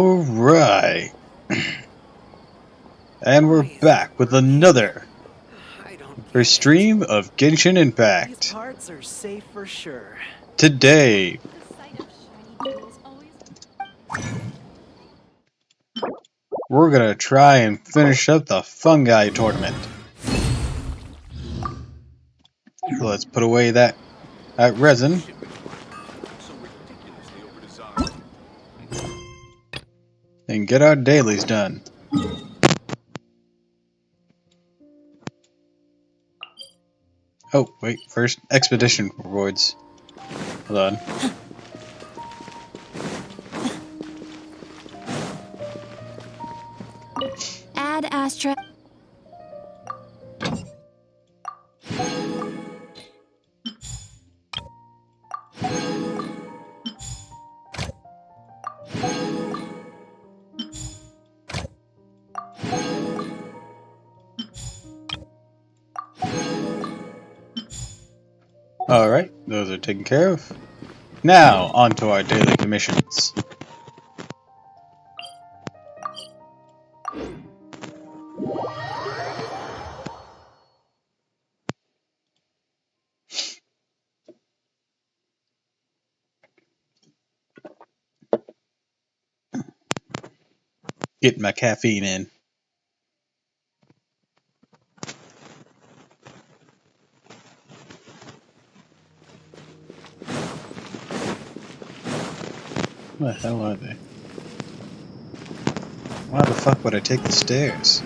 Alright, and we're back with another I don't first get it. stream of Genshin These Impact. parts are safe for sure. Today, The sight of shiny jewels always. we're gonna try and finish up the Fungi tournament. So let's put away that resin and get our dailies done. Oh, wait, first, expedition rewards. Hold on. Add Astra. Alright, those are taken care of. Now, on to our daily commissions. Get my caffeine in. What the hell are they? Why the fuck would I take the stairs?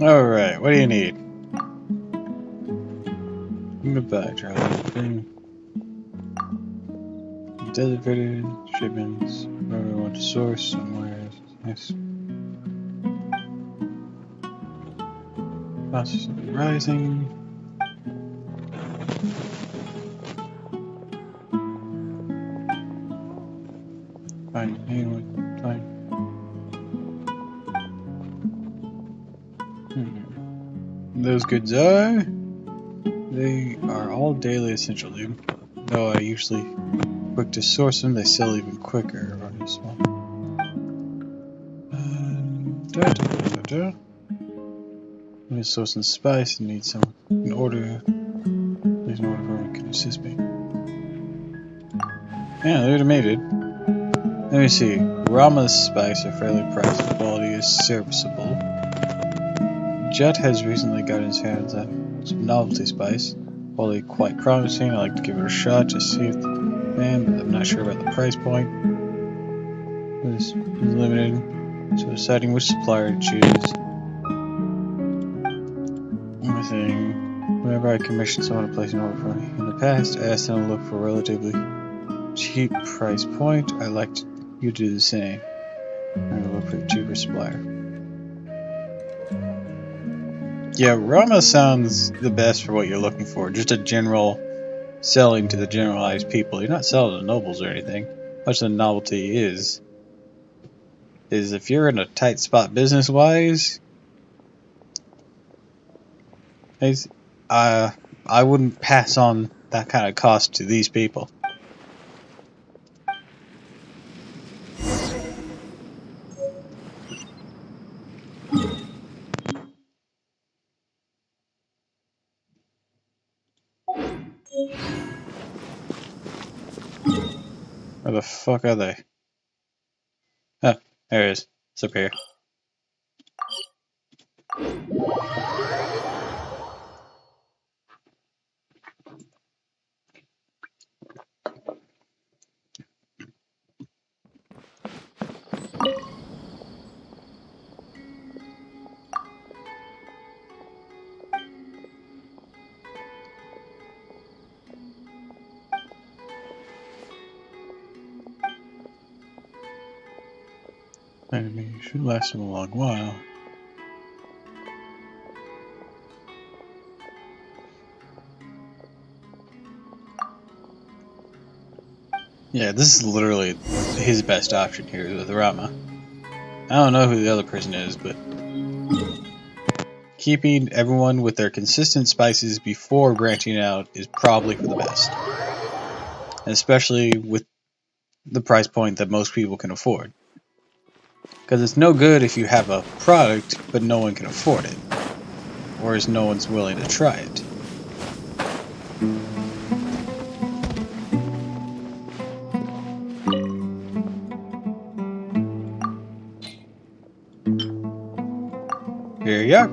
Alright, what do you need? Goodbye, Charlie. Delivered shipments. Wherever we want to source somewhere. Nice. Process of rising. Fine. Anyone. Fine. Those goods are. They are all daily essential, dude. Though I usually quick to source them, they sell even quicker. Or small. I need to source some spice and need some in order. Please, in order for me can assist me. Yeah, they're automated. Let me see. Rama's spice are fairly priced. The quality is serviceable. Jet has recently gotten his hands on some novelty spice. Quality quite promising. I like to give it a shot to see if but I'm not sure about the price point. It's limited, so deciding which supplier to choose. One thing, whenever I commission someone to place an order for me, in the past I asked them to look for a relatively cheap price point. I like you to do the same. I'm going to look for the cheaper supplier. Yeah, Rama sounds the best for what you're looking for. Just a general selling to the generalized people. You're not selling to nobles or anything. Much the novelty is if you're in a tight spot business-wise, I wouldn't pass on that kind of cost to these people. Where the fuck are they? Oh, there it is. It's up here. Enemy should last them a long while. Yeah, this is literally his best option here with Rama. I don't know who the other person is, but keeping everyone with their consistent spices before branching out is probably for the best. And especially with the price point that most people can afford. Because it's no good if you have a product, but no one can afford it. Or is no one's willing to try it. Here you are.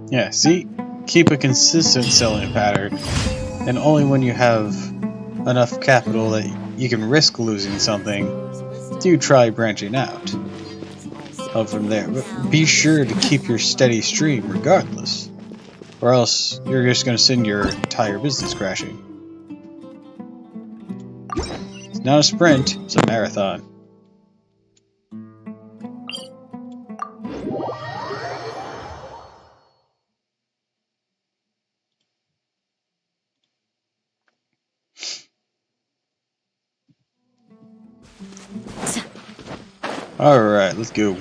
Yeah, see? Keep a consistent selling pattern, and only when you have enough capital that you can risk losing something do try branching out. From there, but be sure to keep your steady stream regardless, or else you're just going to send your entire business crashing. It's not a sprint, it's a marathon. Alright, let's go.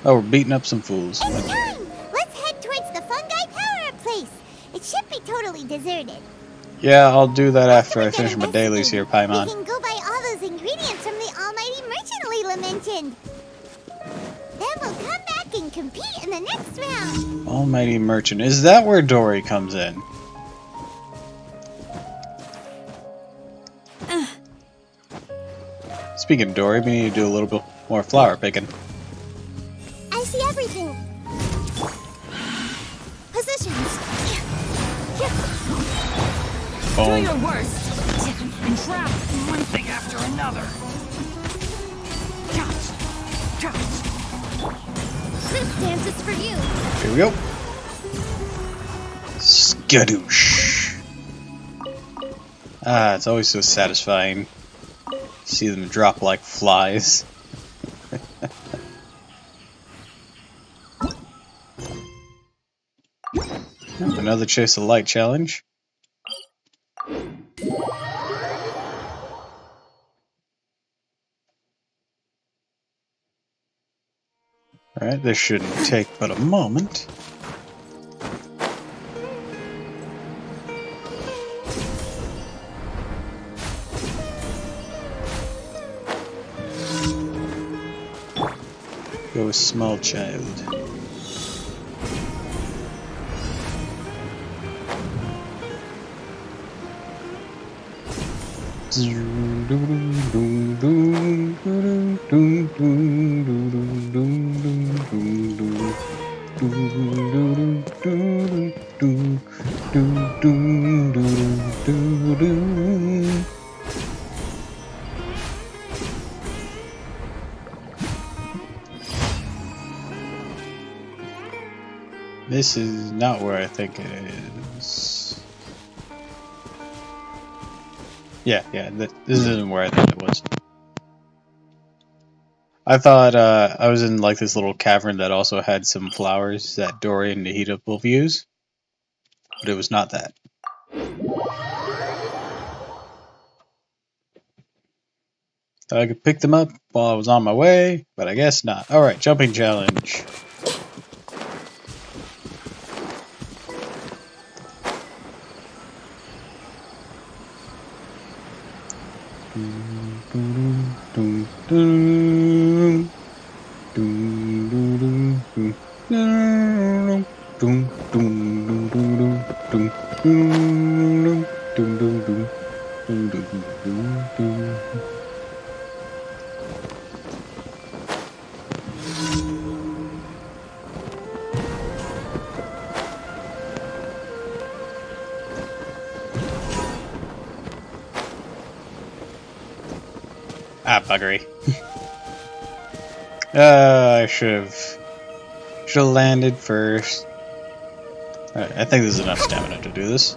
Oh, we're beating up some fools. It's time! Let's head towards the fungi power place. It should be totally deserted. Yeah, I'll do that after I finish my dailies here, Paimon. We can go buy all those ingredients from the almighty merchant Leela mentioned. Then we'll come back and compete in the next round. Almighty merchant. Is that where Dory comes in? Speaking of Dory, we need to do a little bit more flower picking. I see everything. Positions. Do Boom. your worst. And trap one thing after another. This dance is for you. Here we go. Skadoosh. Ah, it's always so satisfying. See them drop like flies. Another Chase of Light challenge. Alright, this shouldn't take but a moment. Go with small child. This is not where I think it is. Yeah, this isn't where I thought it was. I thought I was in like this little cavern that also had some flowers that Dory and Nahida both use, but it was not that. Thought I could pick them up while I was on my way, but I guess not. Alright, jumping challenge. Ah, buggery. I should have landed first. Alright, I think there's enough stamina to do this.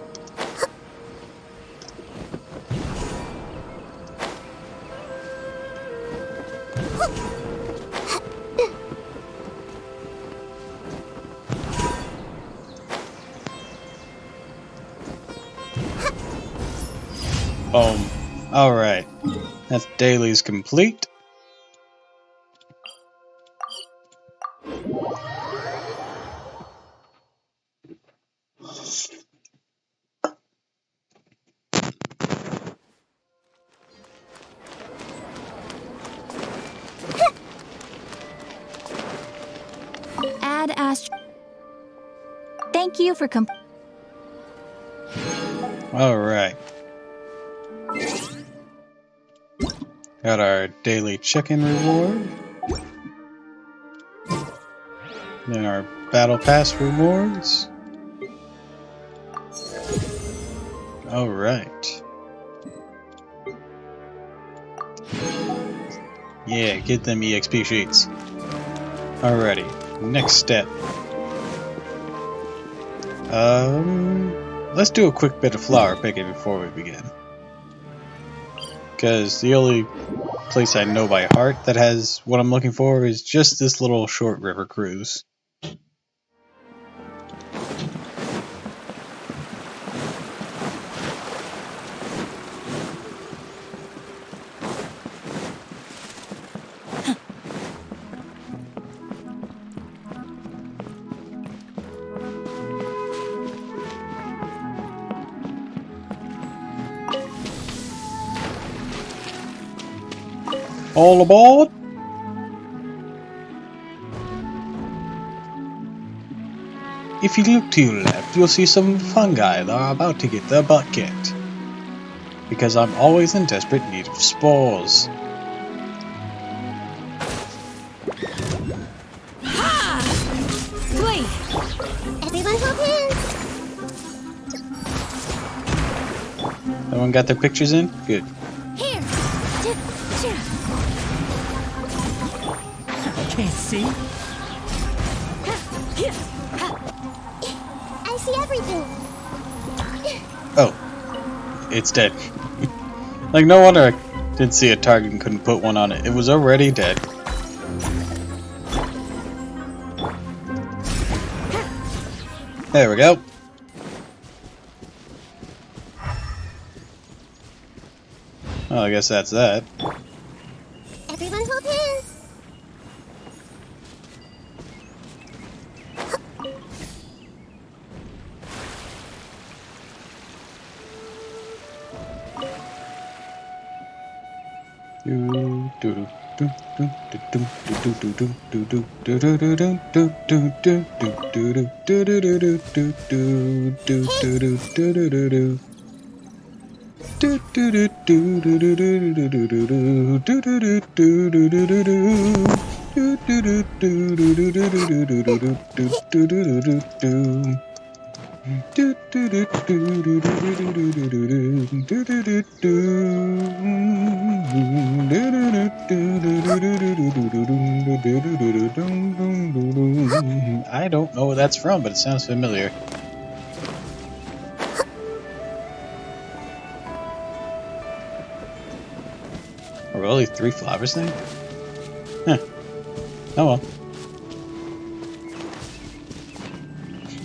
Boom. Alright. That daily's complete. Add Astro. Thank you for Alright. Got our daily check-in reward. Then our battle pass rewards. Alright. Yeah, get them EXP sheets. Alrighty, next step. Let's do a quick bit of flower picking before we begin. Because the only place I know by heart that has what I'm looking for is just this little short river cruise. All aboard! If you look to your left, you'll see some fungi that are about to get their butt kicked. Because I'm always in desperate need of spores. Wait. Everyone hold hands. Everyone got their pictures in? Good. Here. Can't see. I see everything. Oh. It's dead. Like, no wonder I didn't see a target and couldn't put one on it. It was already dead. There we go. Well, I guess that's that. Everyone hold hands. I don't know where that's from, but it sounds familiar. Are there only 3 flowers then? Huh. Oh well.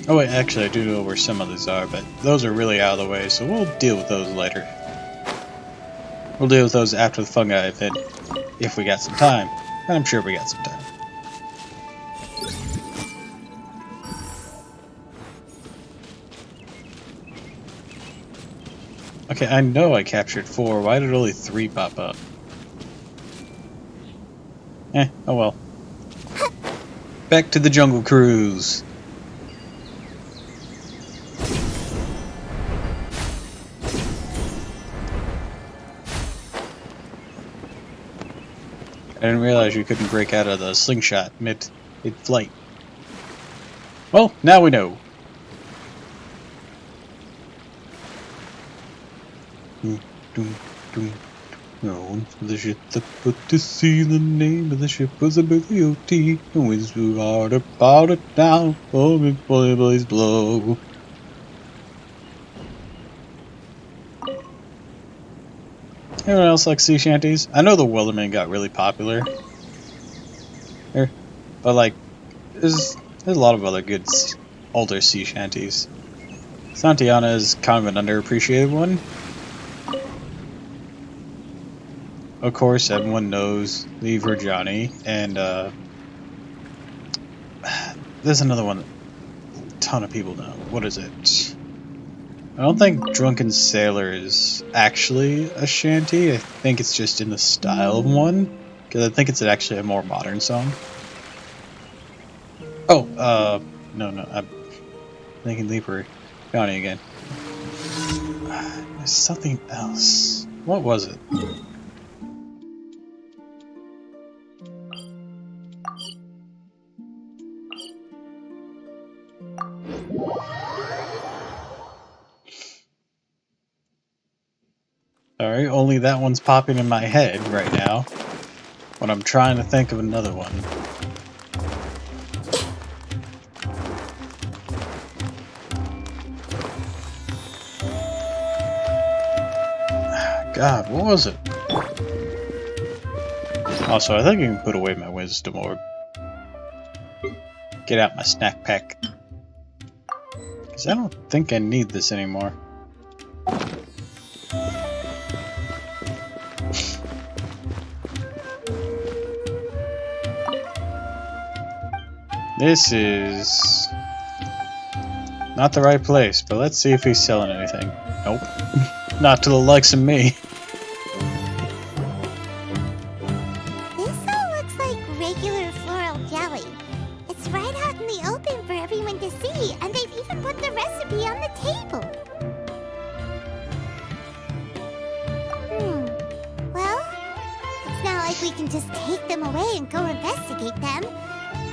Oh wait, actually I do know where some others are, but those are really out of the way, so we'll deal with those later. We'll deal with those after the fungi event, if we got some time. And I'm sure we got some time. Okay, I know I captured 4. Why did only 3 pop up? Oh well. Back to the jungle cruise. I didn't realize you couldn't break out of the slingshot mid-flight. Well, now we know. No, the ship that put to sea, the name of the ship was a Billy O.T. The winds blew hard about it now, oh, big boys blow. Anyone else like sea shanties? I know the Wellerman got really popular. But like, there's a lot of other good older sea shanties. Santiana is kind of an underappreciated one. Of course, everyone knows Leave Her Johnny, and there's another one that a ton of people know. What is it? I don't think Drunken Sailor is actually a shanty. I think it's just in the style of one, because I think it's actually a more modern song. Oh, no, I'm thinking Leave Her Johnny again. There's something else. What was it? Alright, only that one's popping in my head right now when I'm trying to think of another one. God, what was it? Also, I think I can put away my wisdom orb. Get out my snack pack. Because I don't think I need this anymore. This is not the right place, but let's see if he's selling anything. Nope. Not to the likes of me. This all looks like regular floral jelly. It's right out in the open for everyone to see, and they've even put the recipe on the table. Well, it's not like we can just take them away and go investigate them.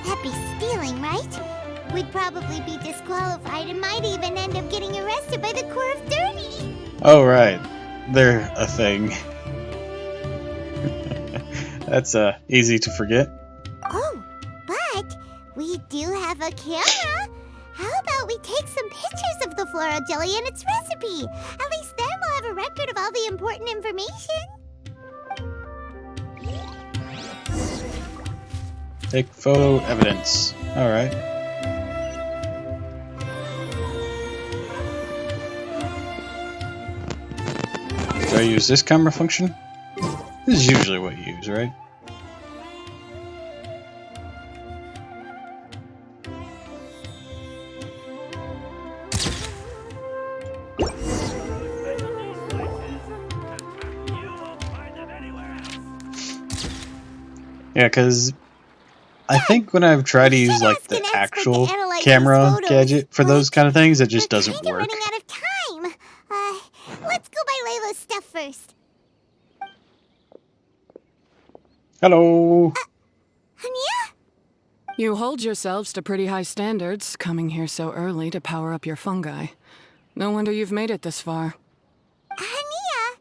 That'd be stealing, right? We'd probably be disqualified and might even end up getting arrested by the Corps of Dirty. Oh, right. They're a thing. That's easy to forget. Oh, but we do have a camera. How about we take some pictures of the floral jelly and its recipe? At least then we'll have a record of all the important information. Take photo evidence. Alright. Do I use this camera function? This is usually what you use, right? Yeah, because I think when I've tried to use like the actual camera gadget for those kind of things, it just doesn't work. Running out of time. Let's go buy Layla's stuff first. Hello. Hania? You hold yourselves to pretty high standards, coming here so early to power up your fungi. No wonder you've made it this far. Hania,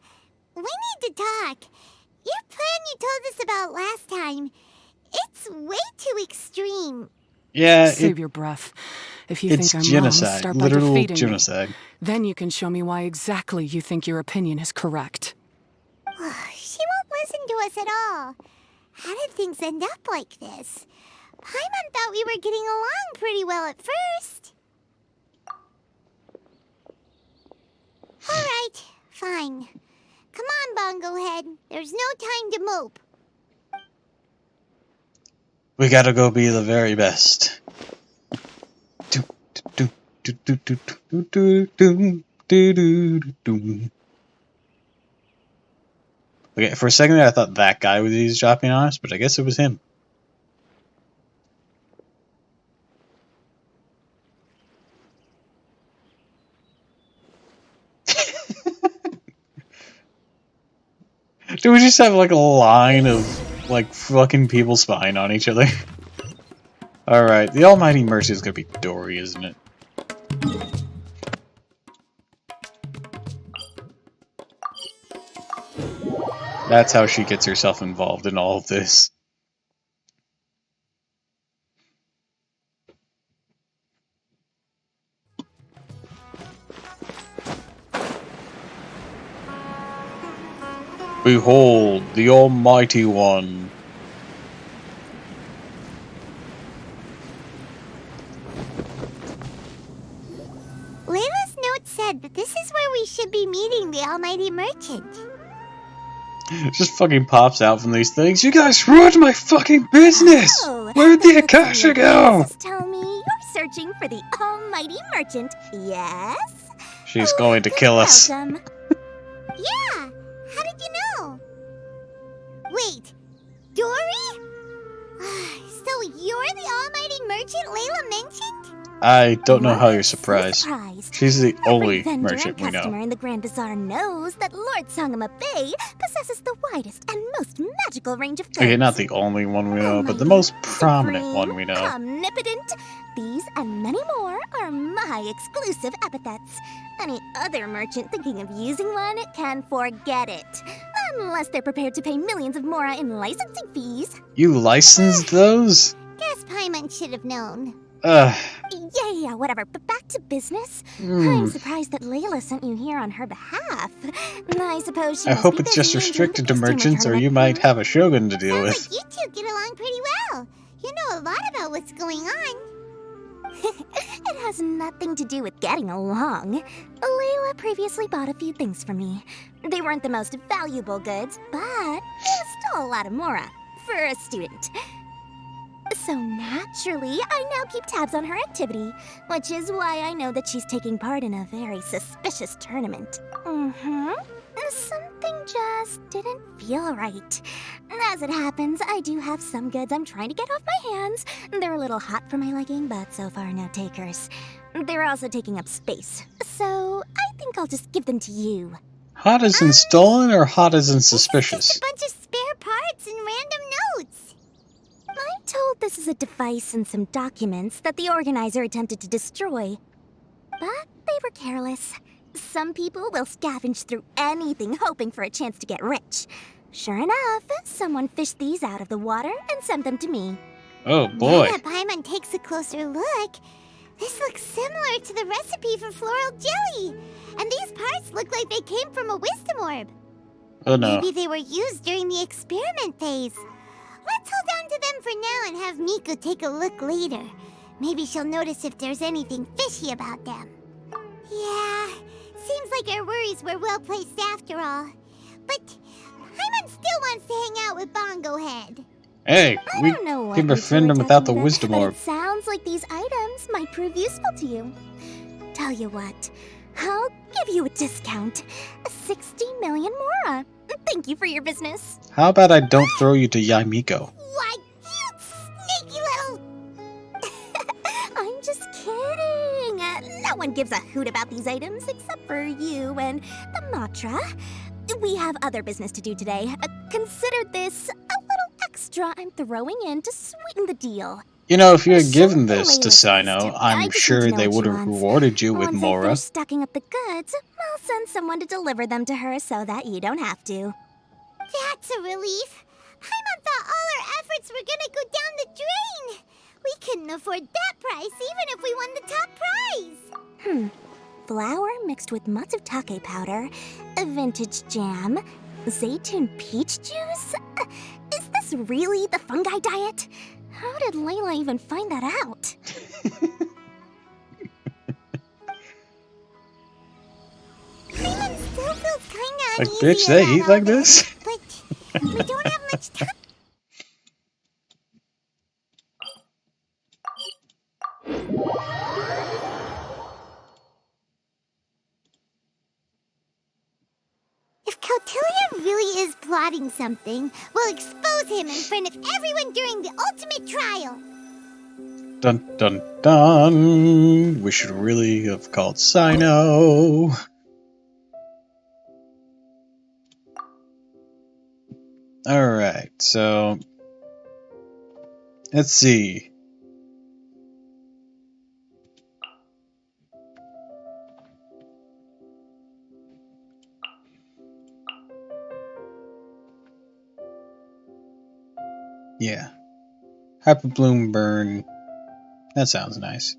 we need to talk. Your plan you told us about last time, it's way too extreme. Yeah, Save your breath. If you it's think I'm genocide. wrong, start by Literal defeating genocide. me. Then you can show me why exactly you think your opinion is correct. She won't listen to us at all. How did things end up like this? Paimon thought we were getting along pretty well at first. Alright, fine. Come on, Bongo Head. There's no time to mope. We gotta go be the very best. Okay, for a second there I thought that guy was eavesdropping on us, but I guess it was him. Do we just have like a line of like fucking people spying on each other? Alright, the almighty mercy is gonna be Dory, isn't it? That's how she gets herself involved in all of this. Behold, the Almighty One. Layla's note said that this is where we should be meeting the Almighty Merchant. Just fucking pops out from these things. You guys ruined my fucking business! Oh, Where'd the looks like Akasha your go? glasses tell me you're searching for the almighty merchant. Yes? She's going to kill us. Welcome. Yeah, how did you know? Wait, Dory? So you're the almighty merchant Layla mentioned? I don't know how What? you're surprised. Surprised. She's the Every only vendor merchant and we customer know. in the Grand Bazaar knows that Lord Sangama Bay possesses the widest and most magical range of goods. Okay, not the only one we know, but the Almighty, most prominent supreme, one we know. Omnipotent. These and many more are my exclusive epithets. Any other merchant thinking of using one can forget it. Unless they're prepared to pay millions of mora in licensing fees. You licensed those? Guess Paimon should have known. Ugh. Yeah, whatever. But back to business. Hmm. I'm surprised that Layla sent you here on her behalf. I suppose she I must hope be it's just busy enjoying restricted the to customer merchants, or you tournament. might have a shogun to deal Sounds with. like you two get along pretty well. You know a lot about what's going on. It has nothing to do with getting along. Layla previously bought a few things from me. They weren't the most valuable goods, but it was still a lot of mora for a student. So naturally, I now keep tabs on her activity, which is why I know that she's taking part in a very suspicious tournament. Something just didn't feel right. As it happens, I do have some goods I'm trying to get off my hands. They're a little hot for my liking, but so far no takers. They're also taking up space, so I think I'll just give them to you. Hot as in stolen or hot as in suspicious? A bunch of spare parts and random notes. I'm told this is a device and some documents that the organizer attempted to destroy. But they were careless. Some people will scavenge through anything hoping for a chance to get rich. Sure enough, someone fished these out of the water and sent them to me. Oh boy. Now that Paimon takes a closer look, this looks similar to the recipe for floral jelly. And these parts look like they came from a wisdom orb. Oh no. Maybe they were used during the experiment phase. Let's hold on to them for now and have Miku take a look later. Maybe she'll notice if there's anything fishy about them. Yeah, seems like our worries were well placed after all. But Paimon still wants to hang out with Bongo Head. Hey, I we don't know what can you befriend two him are without the talking about, wisdom but orb. It sounds like these items might prove useful to you. Tell you what, I'll give you a discount. 60 million mora. Thank you for your business. How about I don't throw you to Yaimiko? Why, you sneaky little... I'm just kidding. No one gives a hoot about these items except for you and the Matra. We have other business to do today. Consider this a little extra I'm throwing in to sweeten the deal. You know, if you had Sure, given this to Layla's Sino, used to. I'm I just need sure to know they what would she have wants. rewarded you with Once I Mora. finish stacking up the goods, I'll send someone to deliver them to her so that you don't have to. That's a relief. Paimon thought all our efforts were gonna go down the drain. We couldn't afford that price even if we won the top prize. Flour mixed with matsutake powder, a vintage jam, zaytun peach juice? Is this really the fungi diet? How did Layla even find that out? Paimon still feels kinda Like, uneasy bitch, they about eat all like this, this? but we don't have much time. If Kautilya really is plotting something, we'll expose him in front of everyone during the ultimate trial. Dun dun dun. We should really have called Sino. Alright, so let's see. Yeah. Hyper Bloom Burn. That sounds nice.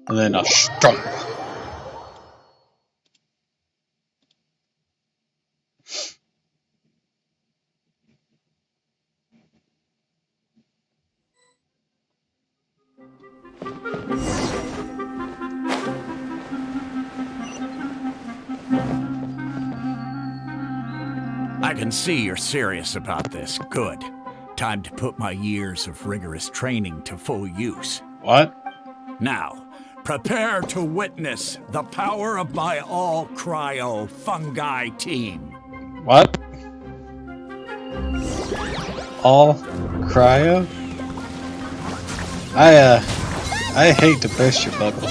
And then a stomp. I can see you're serious about this. Good. Time to put my years of rigorous training to full use. What? Now, prepare to witness the power of my all-cryo fungi team. What? All cryo? I hate to burst your bubble,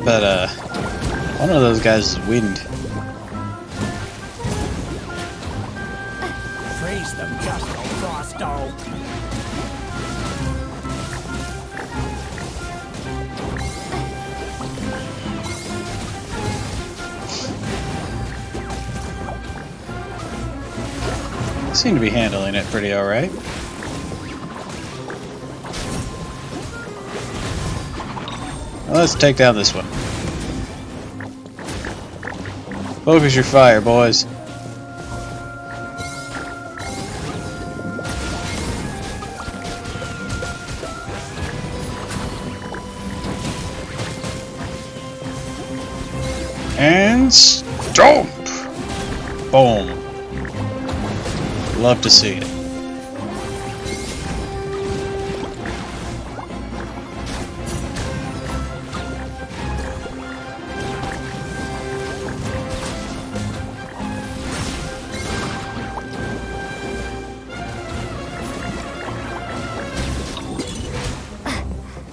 but one of those guys is wind. Praise them, Justo Frosto. Seem to be handling it pretty alright. Let's take down this one. Focus your fire, boys. And stomp! Boom. Love to see it.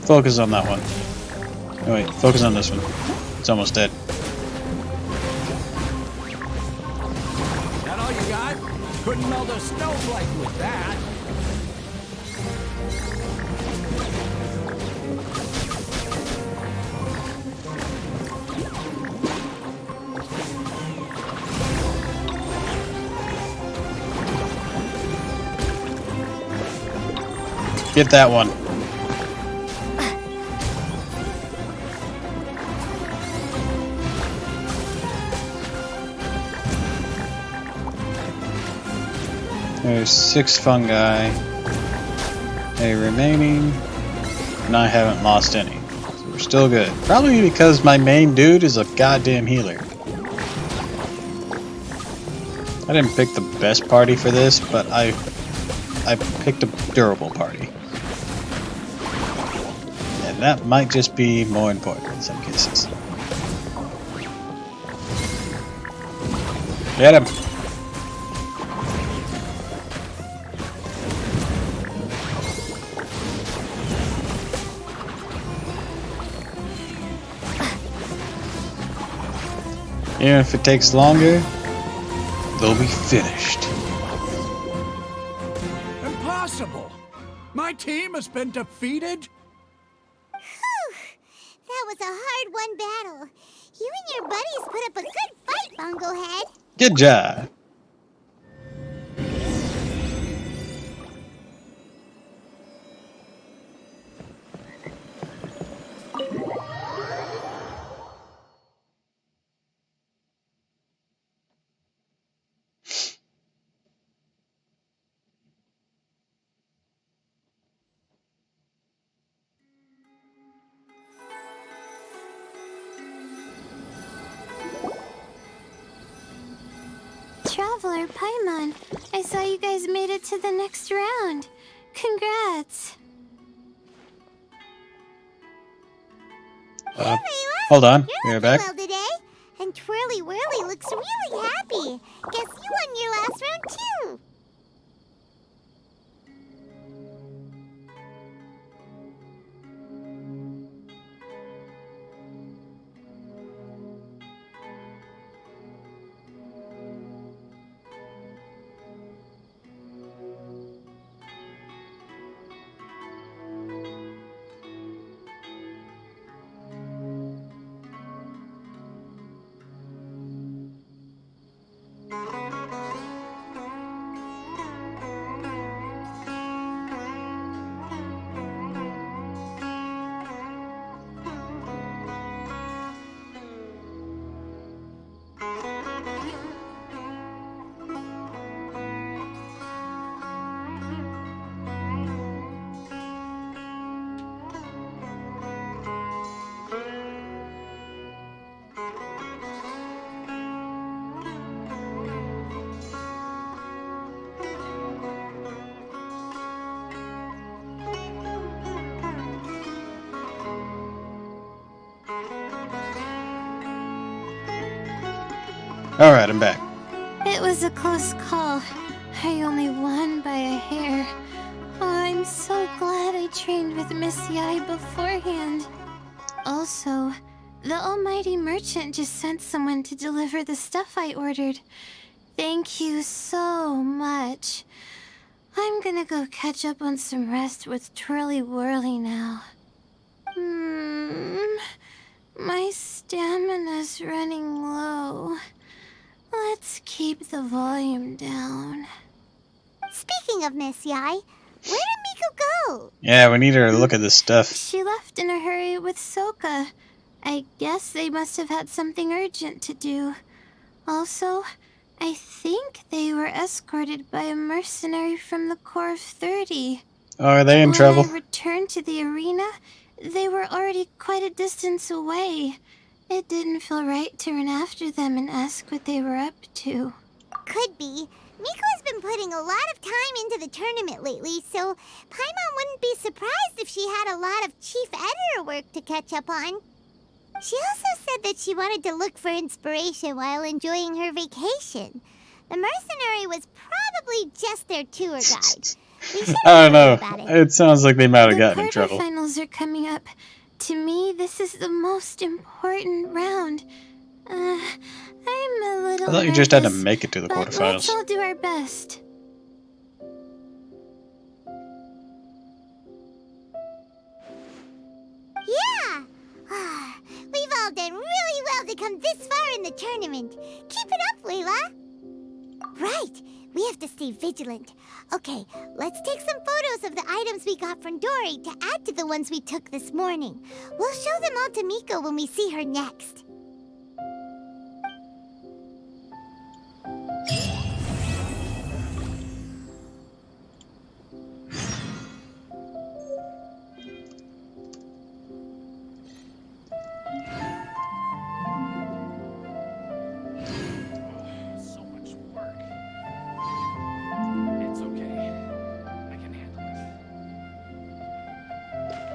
Focus on that one. Oh, wait, focus on this one. It's almost dead. That all you got? Couldn't melt a snowflake with that. Get that one. There's 6 fungi, remaining, and I haven't lost any. So we're still good. Probably because my main dude is a goddamn healer. I didn't pick the best party for this, but I picked a durable party. And that might just be more important in some cases. Get him! Even if it takes longer, they'll be finished. Impossible! My team has been defeated? Whew. That was a hard-won battle. You and your buddies put up a good fight, Bungo Head. Good job. Traveler Paimon, I saw you guys made it to the next round. Congrats. Hold on. You're You're looking back. well today. And Twirly Whirly looks really happy. Guess you won your last round too. Alright, I'm back. It was a close call. I only won by a hair. Oh, I'm so glad I trained with Miss Yai beforehand. Also, the almighty merchant just sent someone to deliver the stuff I ordered. Thank you so much. I'm gonna go catch up on some rest with Twirly Whirly now. My stamina's running low. Let's keep the volume down. Speaking of Miss Yai, where did Miko go? Yeah, we need her to look at this stuff. She left in a hurry with Soka. I guess they must have had something urgent to do. Also, I think they were escorted by a mercenary from the Corps of 30. Oh, are they in trouble? When I returned to the arena, they were already quite a distance away. It didn't feel right to run after them and ask what they were up to. Could be. Miko's been putting a lot of time into the tournament lately, so Paimon wouldn't be surprised if she had a lot of chief editor work to catch up on. She also said that she wanted to look for inspiration while enjoying her vacation. The mercenary was probably just their tour guide. I don't know. It sounds like they might have gotten in trouble. The quarterfinals are coming up. To me, this is the most important round. I'm a little I thought you just had to make it to the quarterfinals. Let's all do our best. Yeah! We've all done really well to come this far in the tournament. Keep it up, Layla. Right. We have to stay vigilant. Okay, let's take some photos of the items we got from Dory to add to the ones we took this morning. We'll show them all to Miko when we see her next.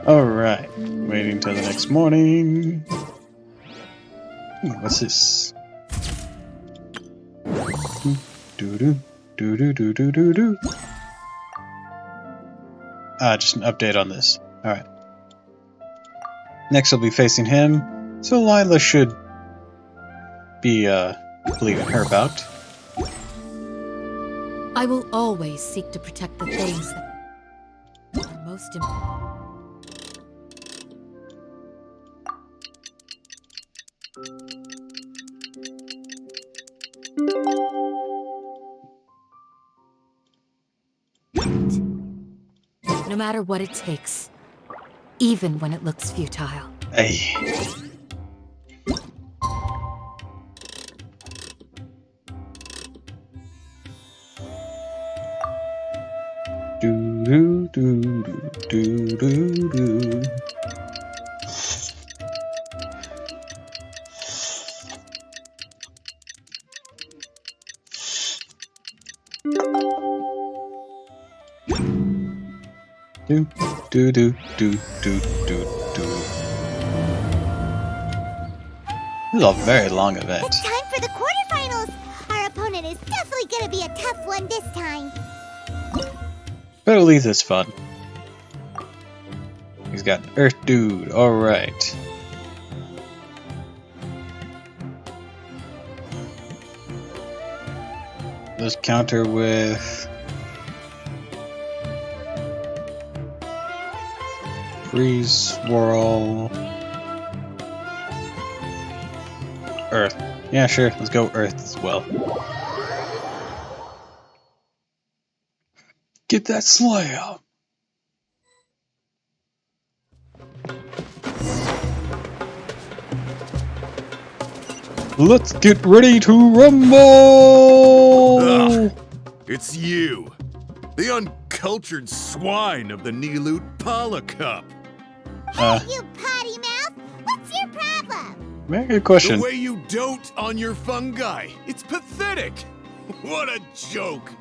Alright, waiting till the next morning. What's this? Doo-doo, doo-doo-doo-doo-doo-doo. Just an update on this. Alright. Next I'll be facing him, so Lila should be, leaving her bout. I will always seek to protect the things that are most important. No matter what it takes, even when it looks futile. Hey. Do do do do do do. Do do do do do do do. This is a very long event. It's time for the quarterfinals. Our opponent is definitely gonna be a tough one this time. But at least it's fun. He's got Earth Dude, alright. Let's counter with Freeze, Swirl, Earth. Yeah, sure, let's go Earth as well. Get that slam! Let's get ready to rumble! Ugh, it's you, the uncultured swine of the Nilut Pala Cup. Hey, you potty mouth! What's your problem? Very good question. The way you dote on your fungi, it's pathetic. What a joke!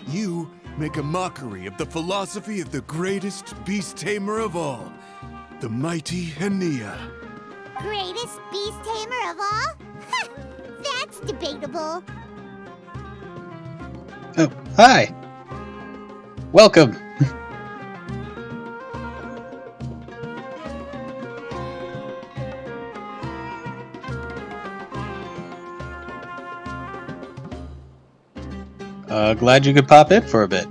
You make a mockery of the philosophy of the greatest beast tamer of all, the mighty Hania. Greatest beast tamer of all? That's debatable. Oh, hi! Welcome! Glad you could pop in for a bit.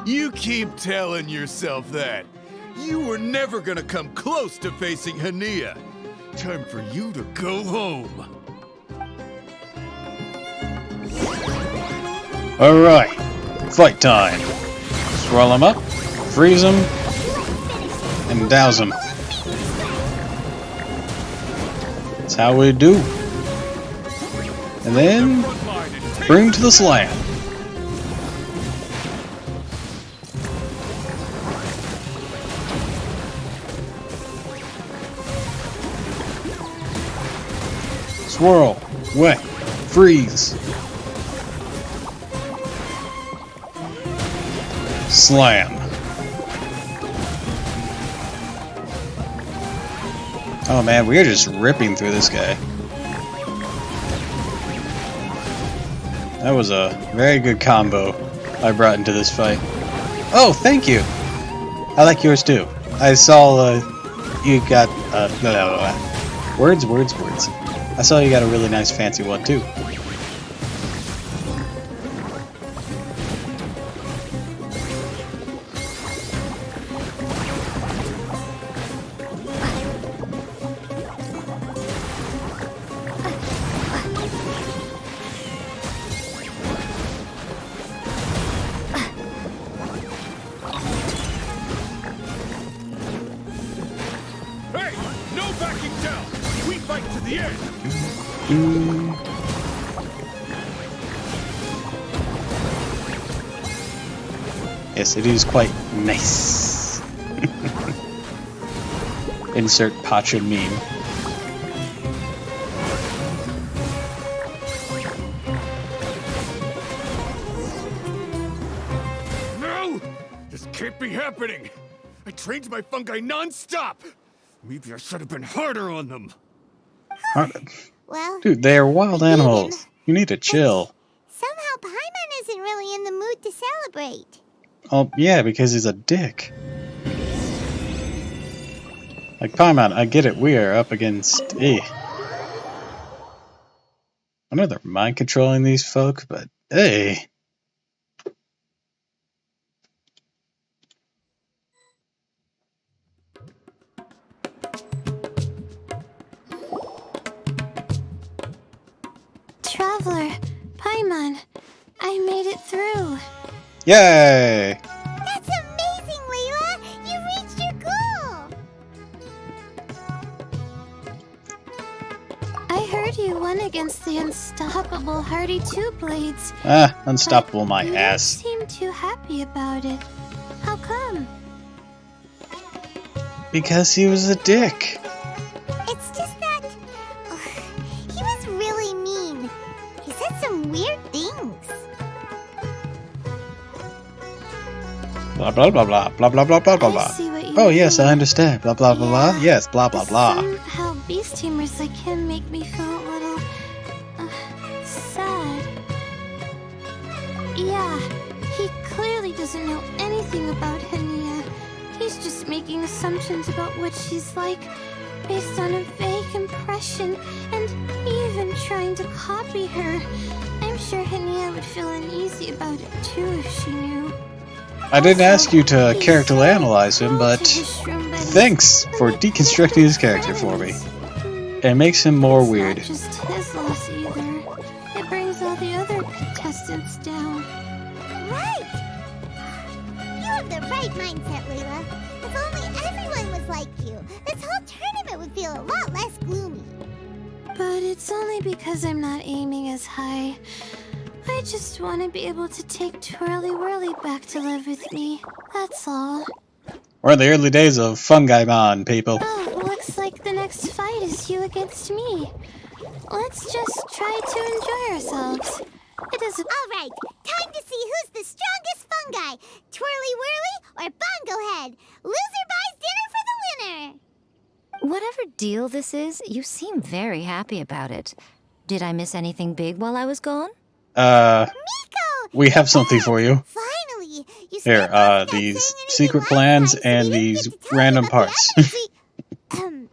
You keep telling yourself that. You were never gonna come close to facing Hania. Time for you to go home. Alright, fight time. Swirl them up, freeze them, and douse them. That's how we do. And then, bring to the slam. Swirl, wet, freeze. Slam. Oh man, we are just ripping through this guy. That was a very good combo I brought into this fight. Oh, thank you! I like yours too. I saw you got blah, blah, blah. Words. I saw you got a really nice fancy one too. Hey, no backing down. We fight to the end. Yes, it is quite nice. Insert Pacha meme. No! This can't be happening. I trained my fungi non-stop. Maybe I should have been harder on them. Well, Dude, they are wild animals. You need to chill. somehow Paimon isn't really in the mood to celebrate. Oh, yeah, because he's a dick. Like, Paimon, I get it, we are up against... I know they're mind-controlling these folk, but... Hey! Traveler, Paimon, I made it through. Yay! That's amazing, Leela! You reached your goal! I heard you won against the unstoppable Hardy Two Blades. Ah, unstoppable my You don't ass. seem too happy about it. How come? Because he was a dick. It's just that... he was really mean. He said some weird things. Blah blah blah blah blah blah blah blah blah I blah. see what you Oh yes, I mean. understand. Blah blah blah blah. Yeah. Yes, blah blah blah. Somehow beast tamers like him make me feel a little... sad. Yeah, he clearly doesn't know anything about Hania. He's just making assumptions about what she's like, based on a vague impression, and even trying to copy her. I'm sure Hania would feel uneasy about it too if she knew. I didn't ask you to He's character so analyze him, cruel to but his shroom buddies thanks when for they can't deconstructing his character for me. friends. It makes him more It's weird. not just his loss either. It brings all the other contestants down. Right! You have the right mindset, Leela. If only everyone was like you, this whole tournament would feel a lot less gloomy. But it's only because I'm not aiming as high. I just want to be able to take Twirly Whirly back to live with me. That's all. We're in the early days of Fungi-mon, people. Oh, looks like the next fight is you against me. Let's just try to enjoy ourselves. It is. Alright, time to see who's the strongest fungi. Twirly Whirly or Bongo Head. Loser buys dinner for the winner. Whatever deal this is, you seem very happy about it. Did I miss anything big while I was gone? Miko! We have something for you. Finally! You Here, stepped off without these saying anything secret last plans time, so and we didn't these get to tell you random about the parts. evidence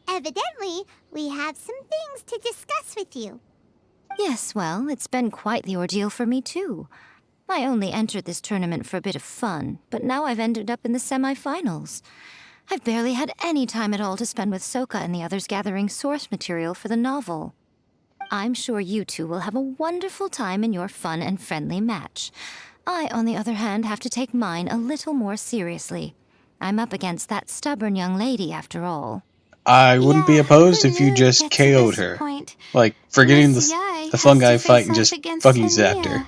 evidently, we have some things to discuss with you. Yes, well, it's been quite the ordeal for me, too. I only entered this tournament for a bit of fun, but now I've ended up in the semi-finals. I've barely had any time at all to spend with Soka and the others gathering source material for the novel. I'm sure you two will have a wonderful time in your fun and friendly match. I, on the other hand, have to take mine a little more seriously. I'm up against that stubborn young lady, after all. I wouldn't be Yeah, opposed who if you knew just it'd get to KO'd this her. point? Like, forgetting Miss the Yai has fungi to fight face and just off against fucking zapped Hania. her.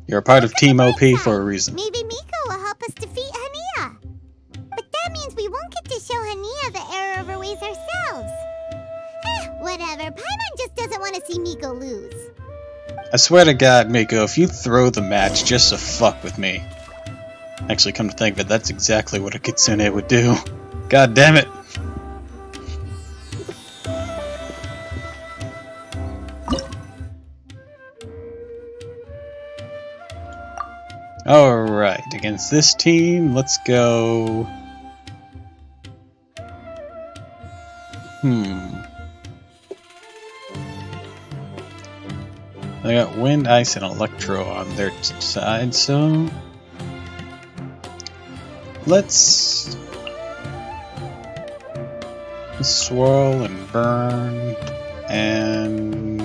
You're a part of Look at the Team OP bright for a side. reason. Maybe Miko will help us defeat Hania. But that means we won't get to show Hania the error of her ways ourselves. Whatever. Paimon just doesn't want to see Miko lose. I swear to God, Miko, if you throw the match just to fuck with me. Actually, come to think of it, that's exactly what a Kitsune would do. God damn it. Alright, against this team, let's go... They got Wind, Ice, and Electro on their side, so... Let's swirl and burn, and...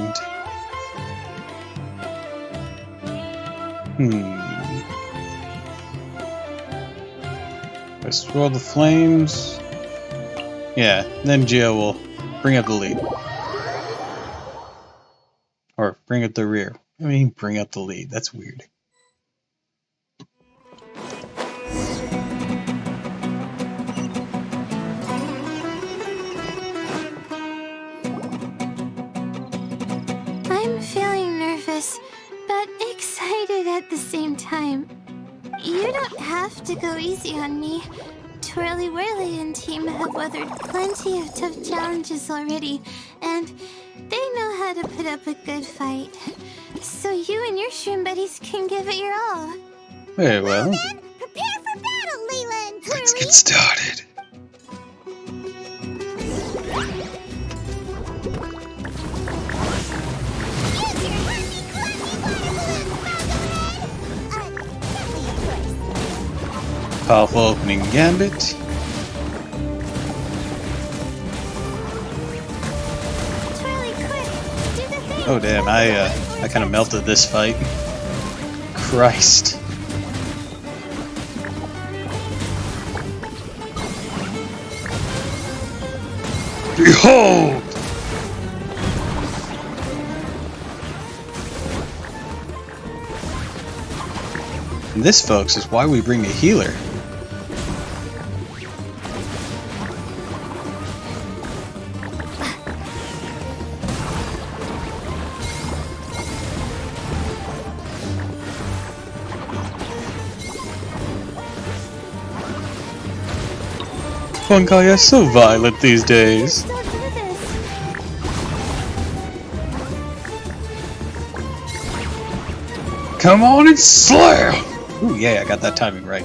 If I swirl the flames... Yeah, then Geo will bring up the lead. Or bring up the rear. I mean, bring up the lead. That's weird. I'm feeling nervous, but excited at the same time. You don't have to go easy on me. Twirly Whirly and team have weathered plenty of tough challenges already, and they know how to put up a good fight. So you and your shroom buddies can give it your all. Very well. Then, prepare for battle, Layla and Twirly! Let's get started. Use your happy, clappy water balloons, Bongo Head! Gently, of course. Powerful opening gambit. Twirly, quick! Do the thing! Oh damn, I kind of melted this fight. Christ. Behold! And this, folks, is why we bring a healer. Fungi are so violent these days. Still do this. Come on and slay! Ooh, yeah, I got that timing right.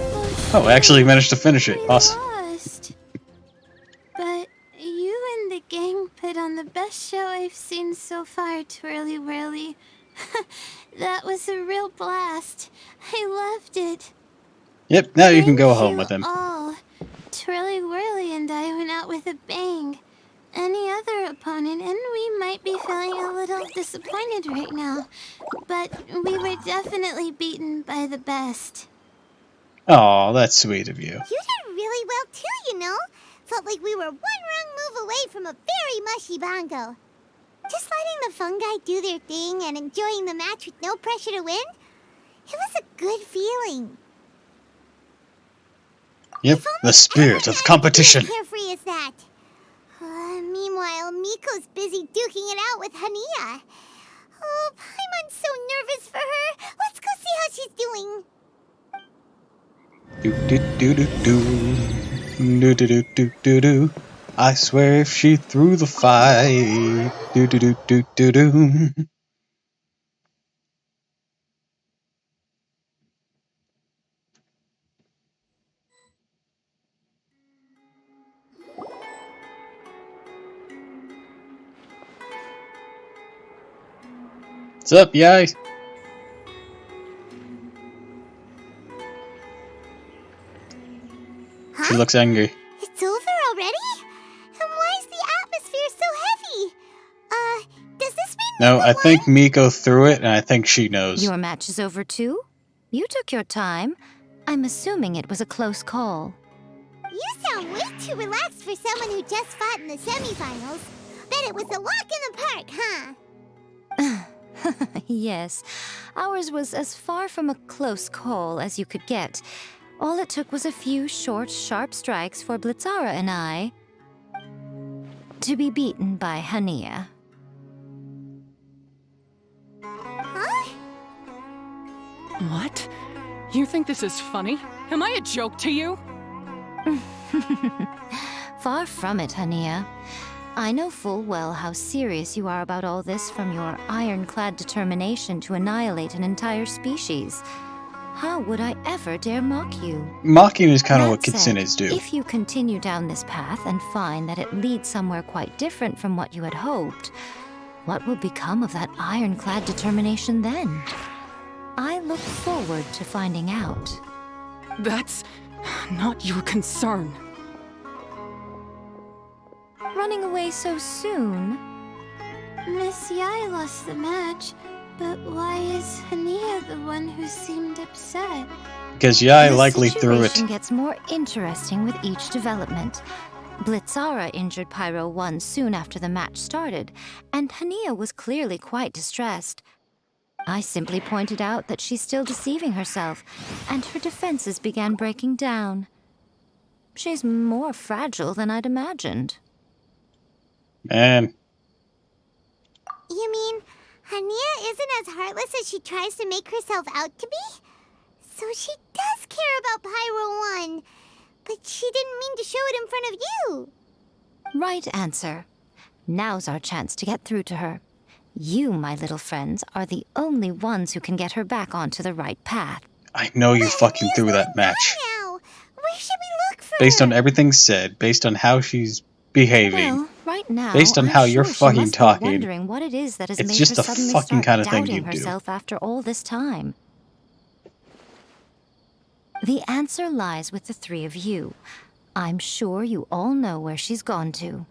Oh, I actually managed to finish it. Awesome. Lost. But you and the gang put on the best show I've seen so far, Twirly Whirly. That was a real blast. I loved it. Yep, now you can go Thank home you with him. all. Twirly Whirly and I went out with a bang. Any other opponent, and we might be feeling a little disappointed right now. But we were definitely beaten by the best. Aw, that's sweet of you. You did really well too, you know. Felt like we were one wrong move away from a very mushy bongo. Just letting the fungi do their thing and enjoying the match with no pressure to win, it was a good feeling. Yep, the spirit of competition. Carefree as that. Meanwhile, Miko Miko's busy duking it out with Hania. Oh, Paimon's so nervous for her. Let's go see how she's doing. Do do do do do do do do do do do. I swear if she threw the fight. Do do do do do do. What's up, Yai? She looks angry. It's over already? And why is the atmosphere so heavy? Does this mean No, Miko I think won? Miko threw it, and I think she knows. Your match is over too? You took your time. I'm assuming it was a close call. You sound way too relaxed for someone who just fought in the semifinals. Bet it was a walk in the park, huh? Yes, ours was as far from a close call as you could get. All it took was a few short, sharp strikes for Blitzara and I to be beaten by Hania. Huh? What? You think this is funny? Am I a joke to you? Far from it, Hania. I know full well how serious you are about all this, from your ironclad determination to annihilate an entire species. How would I ever dare mock you? Mocking is kind of what That said, kitsunes do. if you continue down this path and find that it leads somewhere quite different from what you had hoped, what will become of that ironclad determination then? I look forward to finding out. That's not your concern. Running away so soon? Miss Yai lost the match, but why is Hania the one who seemed upset? Because Yai The likely threw it. situation gets more interesting with each development. Blitzara injured Pyro 1 soon after the match started, and Hania was clearly quite distressed. I simply pointed out that she's still deceiving herself, and her defenses began breaking down. She's more fragile than I'd imagined. Man, You mean Hania isn't as heartless as she tries to make herself out to be? So she does care about Pyro 1, but she didn't mean to show it in front of you. Right answer. Now's our chance to get through to her. You, my little friends, are the only ones who can get her back onto the right path. I know you fucking Hania's threw not that match. gone now. Where should we look for Based her? on everything said, based on how she's behaving. Well, right now, Based on I'm how you're sure she fucking must be talking, wondering what it is that has it's made just her the suddenly fucking start kind of thing doubting you do. herself after all this time. The answer lies with the three of you. I'm sure you all know where she's gone to.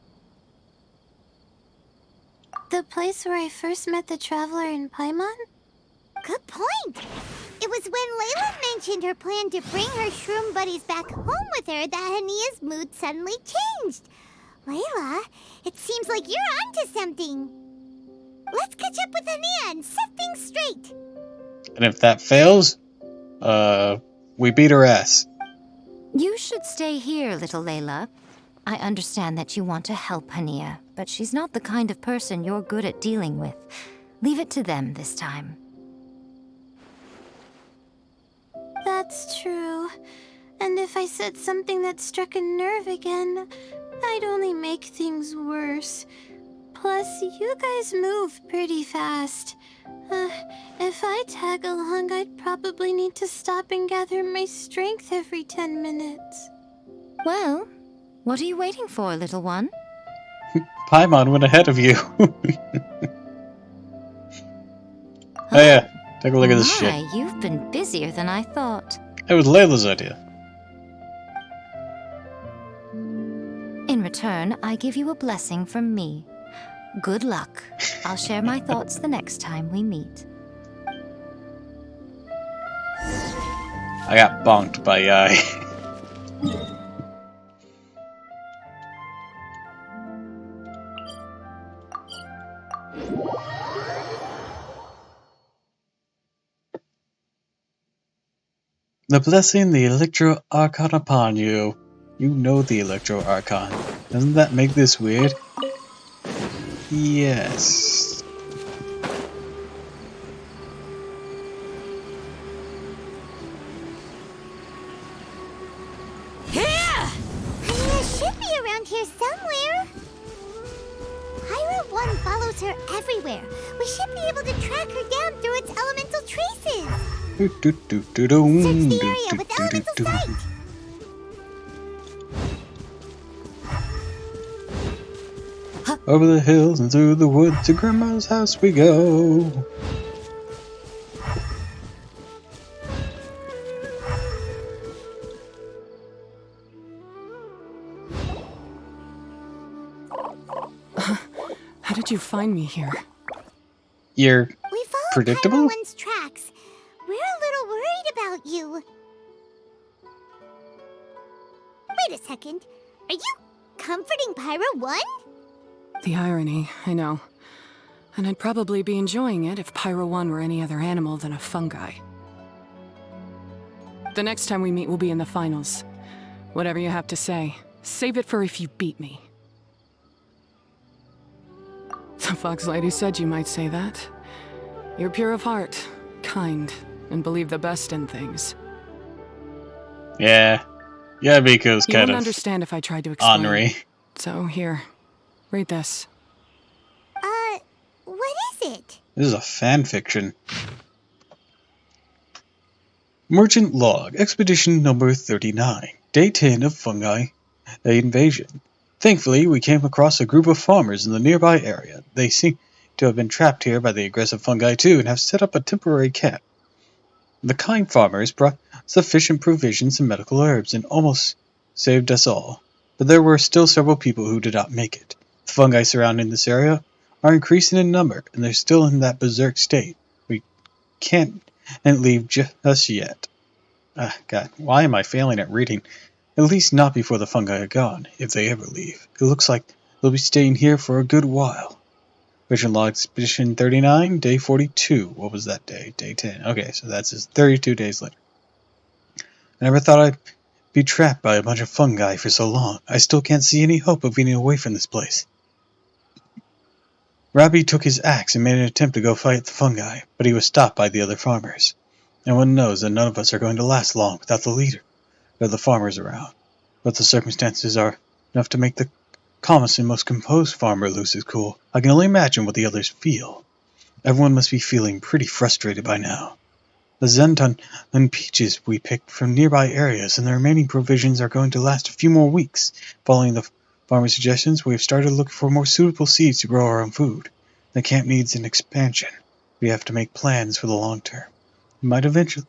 The place where I first met the traveler in Paimon? Good point. It was when Layla mentioned her plan to bring her shroom buddies back home with her that Hania's mood suddenly changed. Layla, it seems like you're onto something. Let's catch up with Hania and set things straight. And if that fails, we beat her ass. You should stay here, little Layla. I understand that you want to help Hania, but she's not the kind of person you're good at dealing with. Leave it to them this time. That's true. And if I said something that struck a nerve again, I'd only make things worse. Plus, you guys move pretty fast. If I tag along, I'd probably need to stop and gather my strength every 10 minutes. Well, what are you waiting for, little one? Paimon went ahead of you. Oh yeah, take a look at this shit. My, you've been busier than I thought. It was Layla's idea. In return, I give you a blessing from me. Good luck. I'll share my thoughts the next time we meet. I got bonked by Yai. The blessing, the Electro Archon upon you. You know the Electro Archon. Doesn't that make this weird? Yes. Hyra should be around here somewhere. Hyra 1 follows her everywhere. We should be able to track her down through its elemental traces. Search the area with elemental sight. Over the hills and through the woods to Grandma's house we go. How did you find me here? You're We followed predictable? Pyro 1's tracks. We're a little worried about you. Wait a second. Are you comforting Pyro 1? The irony, I know. And I'd probably be enjoying it if Pyro 1 were any other animal than a fungi. The next time we meet will be in the finals. Whatever you have to say, save it for if you beat me. The Fox Lady said you might say that. You're pure of heart, kind, and believe the best in things. Yeah. Yeah, Miko's You kind wouldn't of understand if I tried to explain. ornery. So here, read this. What is it? This is a fan fiction. Merchant Log, Expedition number 39, Day 10 of Fungi Invasion. Thankfully, we came across a group of farmers in the nearby area. They seem to have been trapped here by the aggressive fungi too and have set up a temporary camp. The kind farmers brought sufficient provisions and medical herbs and almost saved us all. But there were still several people who did not make it. The fungi surrounding this area are increasing in number, and they're still in that berserk state. We can't leave just yet. God, why am I failing at reading? At least not before the fungi are gone, if they ever leave. It looks like they'll be staying here for a good while. Mission Log Expedition 39, Day 42. What was that day? Day 10. Okay, so that's just 32 days later. I never thought I'd be trapped by a bunch of fungi for so long. I still can't see any hope of getting away from this place. Robbie took his axe and made an attempt to go fight the fungi, but he was stopped by the other farmers. And one knows that none of us are going to last long without the leader of the farmers around. But the circumstances are enough to make the calmest and most composed farmer lose his cool. I can only imagine what the others feel. Everyone must be feeling pretty frustrated by now. The zenton and peaches we picked from nearby areas and the remaining provisions are going to last a few more weeks. Following the farmers' suggestions, we have started looking for more suitable seeds to grow our own food. The camp needs an expansion. We have to make plans for the long term. We might eventually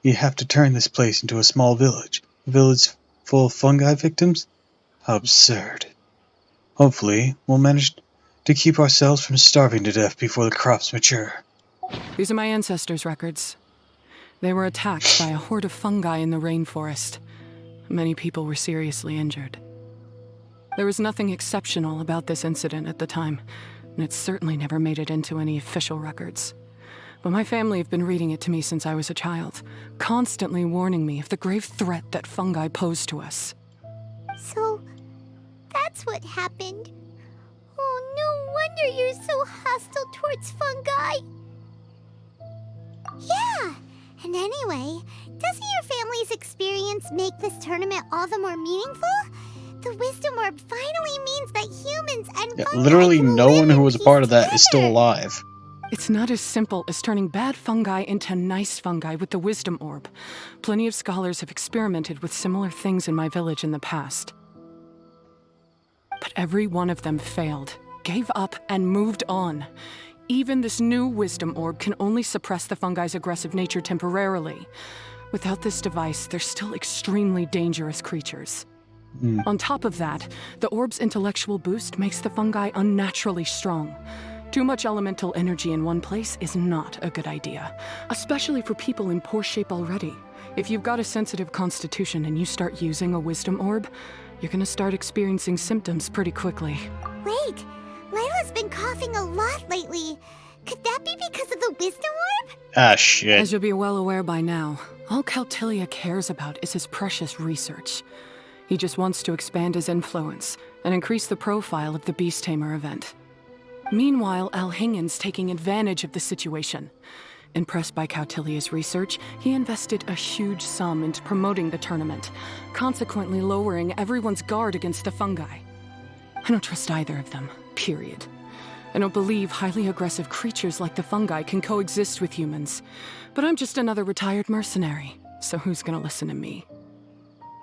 have to turn this place into a small village. A village full of fungi victims? How absurd. Hopefully, we'll manage to keep ourselves from starving to death before the crops mature. These are my ancestors' records. They were attacked by a horde of fungi in the rainforest. Many people were seriously injured. There was nothing exceptional about this incident at the time, and it certainly never made it into any official records. But my family have been reading it to me since I was a child, constantly warning me of the grave threat that fungi pose to us. So, that's what happened. Oh, no wonder you're so hostile towards fungi. Yeah, and anyway, doesn't your family's experience make this tournament all the more meaningful? The wisdom orb finally means that humans and fungi literally can no live one who in was a peace part of that is still together. alive. It's not as simple as turning bad fungi into nice fungi with the wisdom orb. Plenty of scholars have experimented with similar things in my village in the past. But every one of them failed, gave up, and moved on. Even this new wisdom orb can only suppress the fungi's aggressive nature temporarily. Without this device, they're still extremely dangerous creatures. On top of that, the orb's intellectual boost makes the fungi unnaturally strong. Too much elemental energy in one place is not a good idea, especially for people in poor shape already. If you've got a sensitive constitution and you start using a wisdom orb, you're gonna start experiencing symptoms pretty quickly. Wait, Layla's been coughing a lot lately. Could that be because of the wisdom orb? Ah, shit. As you'll be well aware by now, all Caltilia cares about is his precious research. He just wants to expand his influence and increase the profile of the Beast Tamer event. Meanwhile, Alhingen's taking advantage of the situation. Impressed by Cautilia's research, he invested a huge sum into promoting the tournament, consequently lowering everyone's guard against the fungi. I don't trust either of them, period. I don't believe highly aggressive creatures like the fungi can coexist with humans. But I'm just another retired mercenary, so who's gonna listen to me?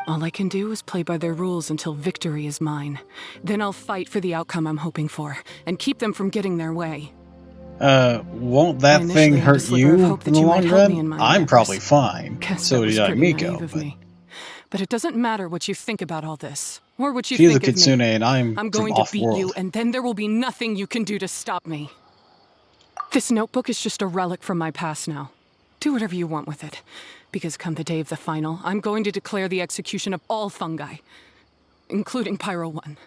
All I can do is play by their rules until victory is mine. Then I'll fight for the outcome I'm hoping for, and keep them from getting their way. Won't that thing hurt you in the long run? I'm probably fine. So did Miko, but... But it doesn't matter what you think about all this, or what you She's think a Kitsune of me. and I'm going from to beat off-world. you, and then there will be nothing you can do to stop me. This notebook is just a relic from my past now. Do whatever you want with it, because come the day of the final, I'm going to declare the execution of all fungi, including Pyro 1.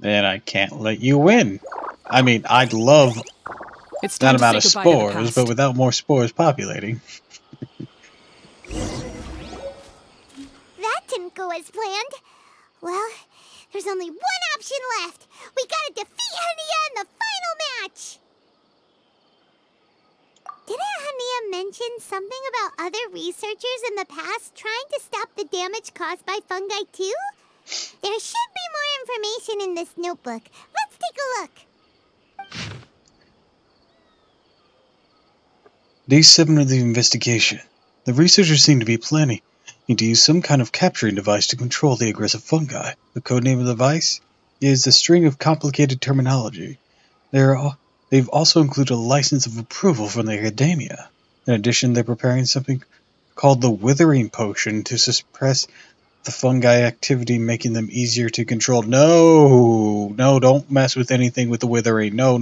Then I can't let you win. I mean, I'd love that amount of spores, but without more spores populating. That didn't go as planned. Well, there's only one option left. We gotta defeat Hania in the final match. Didn't Hania mention something about other researchers in the past trying to stop the damage caused by fungi too? There should be more information in this notebook. Let's take a look. Day 7 of the investigation. The researchers seem to be planning to use some kind of capturing device to control the aggressive fungi. The codename of the device is a string of complicated terminology. They've also included a license of approval from the academia. In addition, they're preparing something called the Withering Potion to suppress the fungi activity, making them easier to control. No, don't mess with anything with the Withering. No.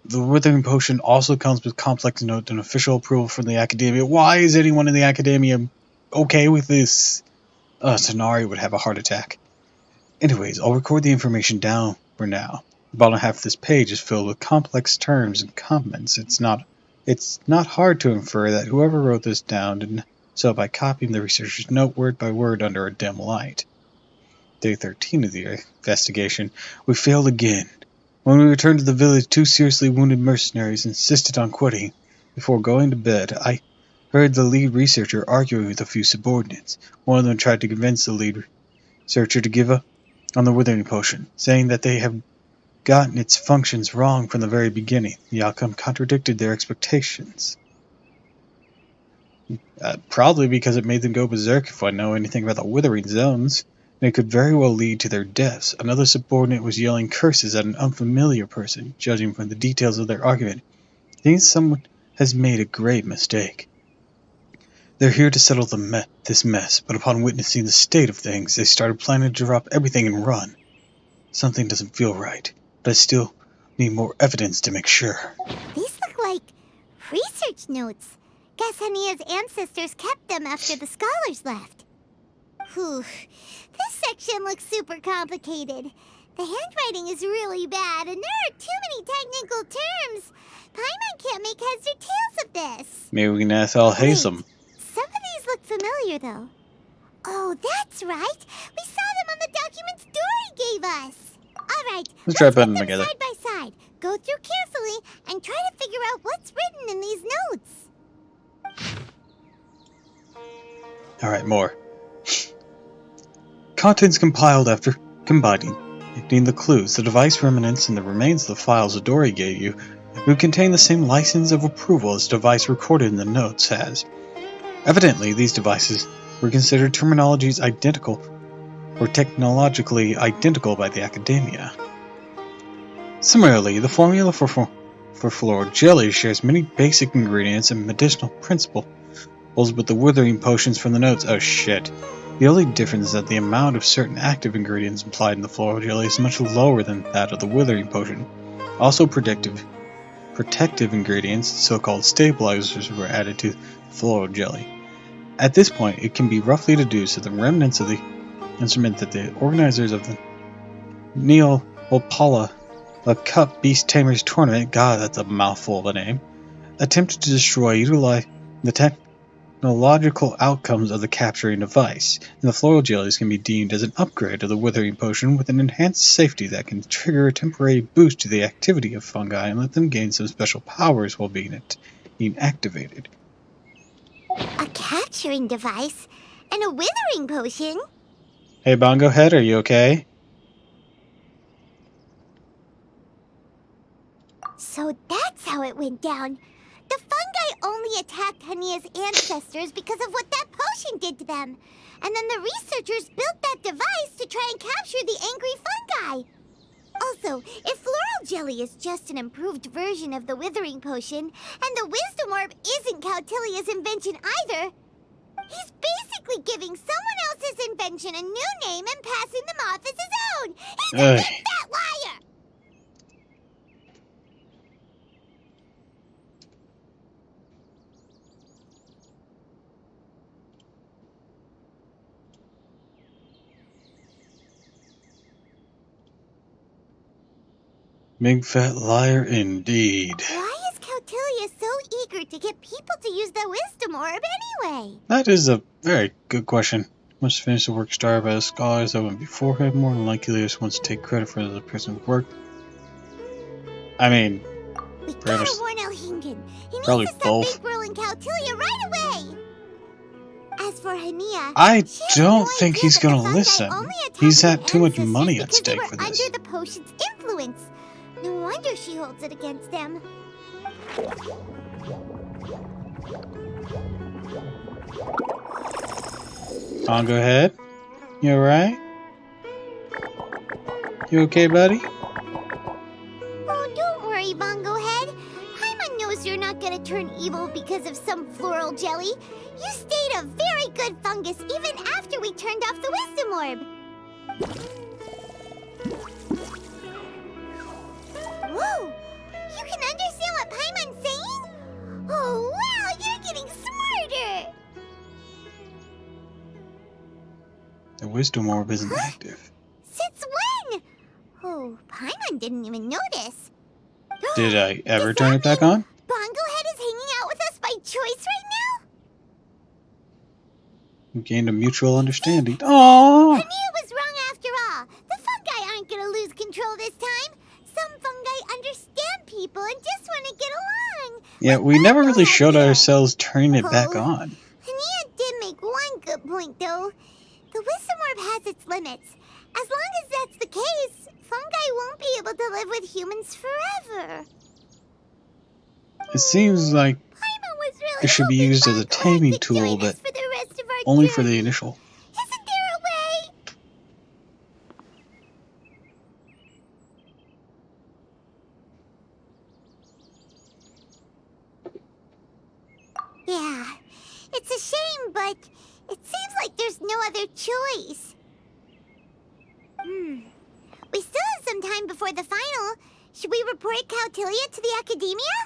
The Withering Potion also comes with complex note and official approval from the academia. Why is anyone in the academia okay with this? Tanari would have a heart attack. Anyways, I'll record the information down for now. The bottom half of this page is filled with complex terms and comments. It's not hard to infer that whoever wrote this down did so by copying the researcher's note word by word under a dim light. Day 13 of the investigation. We failed again. When we returned to the village, 2 seriously wounded mercenaries insisted on quitting. Before going to bed, I heard the lead researcher arguing with a few subordinates. One of them tried to convince the lead researcher to give up on the Withering Potion, saying that they have gotten its functions wrong from the very beginning. The outcome contradicted their expectations. Probably because it made them go berserk if I know anything about the Withering Zones. And it could very well lead to their deaths. Another subordinate was yelling curses at an unfamiliar person, judging from the details of their argument. I think someone has made a grave mistake. They're here to settle this mess, but upon witnessing the state of things, they started planning to drop everything and run. Something doesn't feel right, but I still need more evidence to make sure. These look like research notes. Guess Hania's ancestors kept them after the scholars left. Whew. This section looks super complicated. The handwriting is really bad, and there are too many technical terms. Paimon can't make heads or tails of this. Maybe we can ask Al-Hazem. Some of these look familiar, though. Oh, that's right. We saw them on the documents Dory gave us. All right, let's try put putting them them together. side by side. Go through carefully and try to figure out what's written in these notes. Alright, more. Contents compiled after combining the clues, the device remnants, and the remains of the files Adori gave you would contain the same license of approval as the device recorded in the notes has. Evidently, these devices were considered terminologies identical or technologically identical by the academia. Similarly, the formula for floral jelly shares many basic ingredients and medicinal principles with the withering potions from the notes. Oh shit. The only difference is that the amount of certain active ingredients implied in the floral jelly is much lower than that of the withering potion. Also protective ingredients, so-called stabilizers, were added to the floral jelly. At this point, it can be roughly deduced that the remnants of the instrument that the organizers of the Neopala Cup Beast Tamers Tournament, god that's a mouthful of a name, attempted to destroy utilizing the the logical outcomes of the capturing device, and the floral jellies can be deemed as an upgrade of the withering potion with an enhanced safety that can trigger a temporary boost to the activity of fungi and let them gain some special powers while being activated. A capturing device and a withering potion? Hey Bongo Head, are you okay? So that's how it went down. The fungi only attacked Hania's ancestors because of what that potion did to them. And then the researchers built that device to try and capture the angry fungi. Also, if floral jelly is just an improved version of the withering potion, and the wisdom orb isn't Cautilia's invention either, he's basically giving someone else's invention a new name and passing them off as his own. He's a big fat liar! Big fat liar indeed. Why is Cautilia so eager to get people to use the wisdom orb anyway? That is a very good question. Must finish the work started by the scholars that went before him. More than likely, he just wants to take credit for the person's work. I mean, We perhaps gotta warn Elhingen. He needs probably to stop both. bankrolling Cautilia right away. As for Hania, I she has don't no think idea he's that the gonna fungi listen. only attacked He's her had too much ancestors money at because they stake were for this. under the potion's influence. No wonder she holds it against them. Bongo Head, you alright? You okay, buddy? Oh, don't worry, Bongo Head. Paimon knows you're not gonna turn evil because of some floral jelly. You stayed a very good fungus even after we turned off the wisdom orb. Whoa! You can understand what Paimon's saying? Oh, wow! You're getting smarter! The wisdom orb isn't active. Since when? Oh, Paimon didn't even notice. Did I ever Does turn that it back mean on? Bongo Head is hanging out with us by choice right now? We gained a mutual understanding. Aww! Hania was wrong after all. The fungi aren't gonna lose control this time. Some fungi understand people and just want to get along. Yeah, Like we never Bongo really Head showed did. ourselves turning it back Oh. on. Hania did make one good point, though. The wisdom orb has its limits. As long as that's the case, fungi won't be able to live with humans forever. It seems like Paimon was really it should be hoping used as a Bongo Head taming could tool, join but us for the rest of our only for the journey. initial. Isn't there a way? Yeah, it's a shame, but it seems like there's no other choice. We still have some time before the final. Should we report Cautilia to the academia?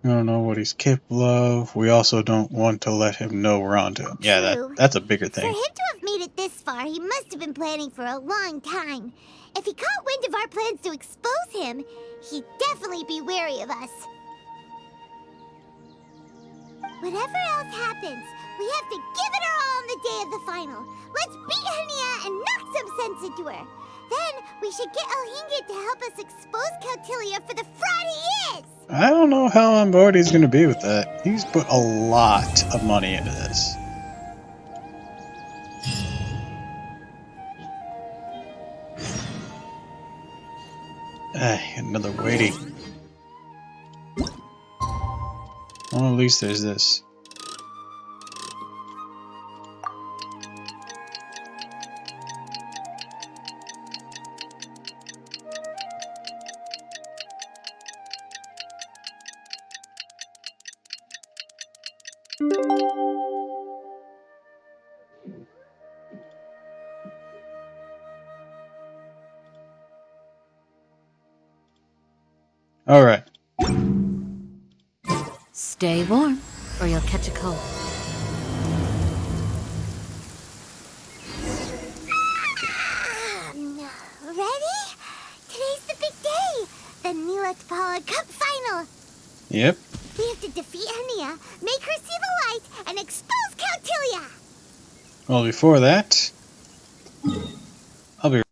We don't know what he's capable of. We also don't want to let him know we're onto him. Yeah, True. that's a bigger For thing. him to have made it this far, he must have been planning for a long time. If he caught wind of our plans to expose him, he'd definitely be wary of us. Whatever else happens, we have to give it our all on the day of the final. Let's beat Hania and knock some sense into her. Then we should get Elhingen to help us expose Cautilia for the fraud he is. I don't know how on board he's going to be with that. He's put a lot of money into this. Another waiting. Well, at least there's this. Alright. Stay warm, or you'll catch a cold. Ready? Today's the big day. The Nilat Paula Cup final. Yep. We have to defeat Hania, make her see the light and expose Countilia! Well, before that, I'll be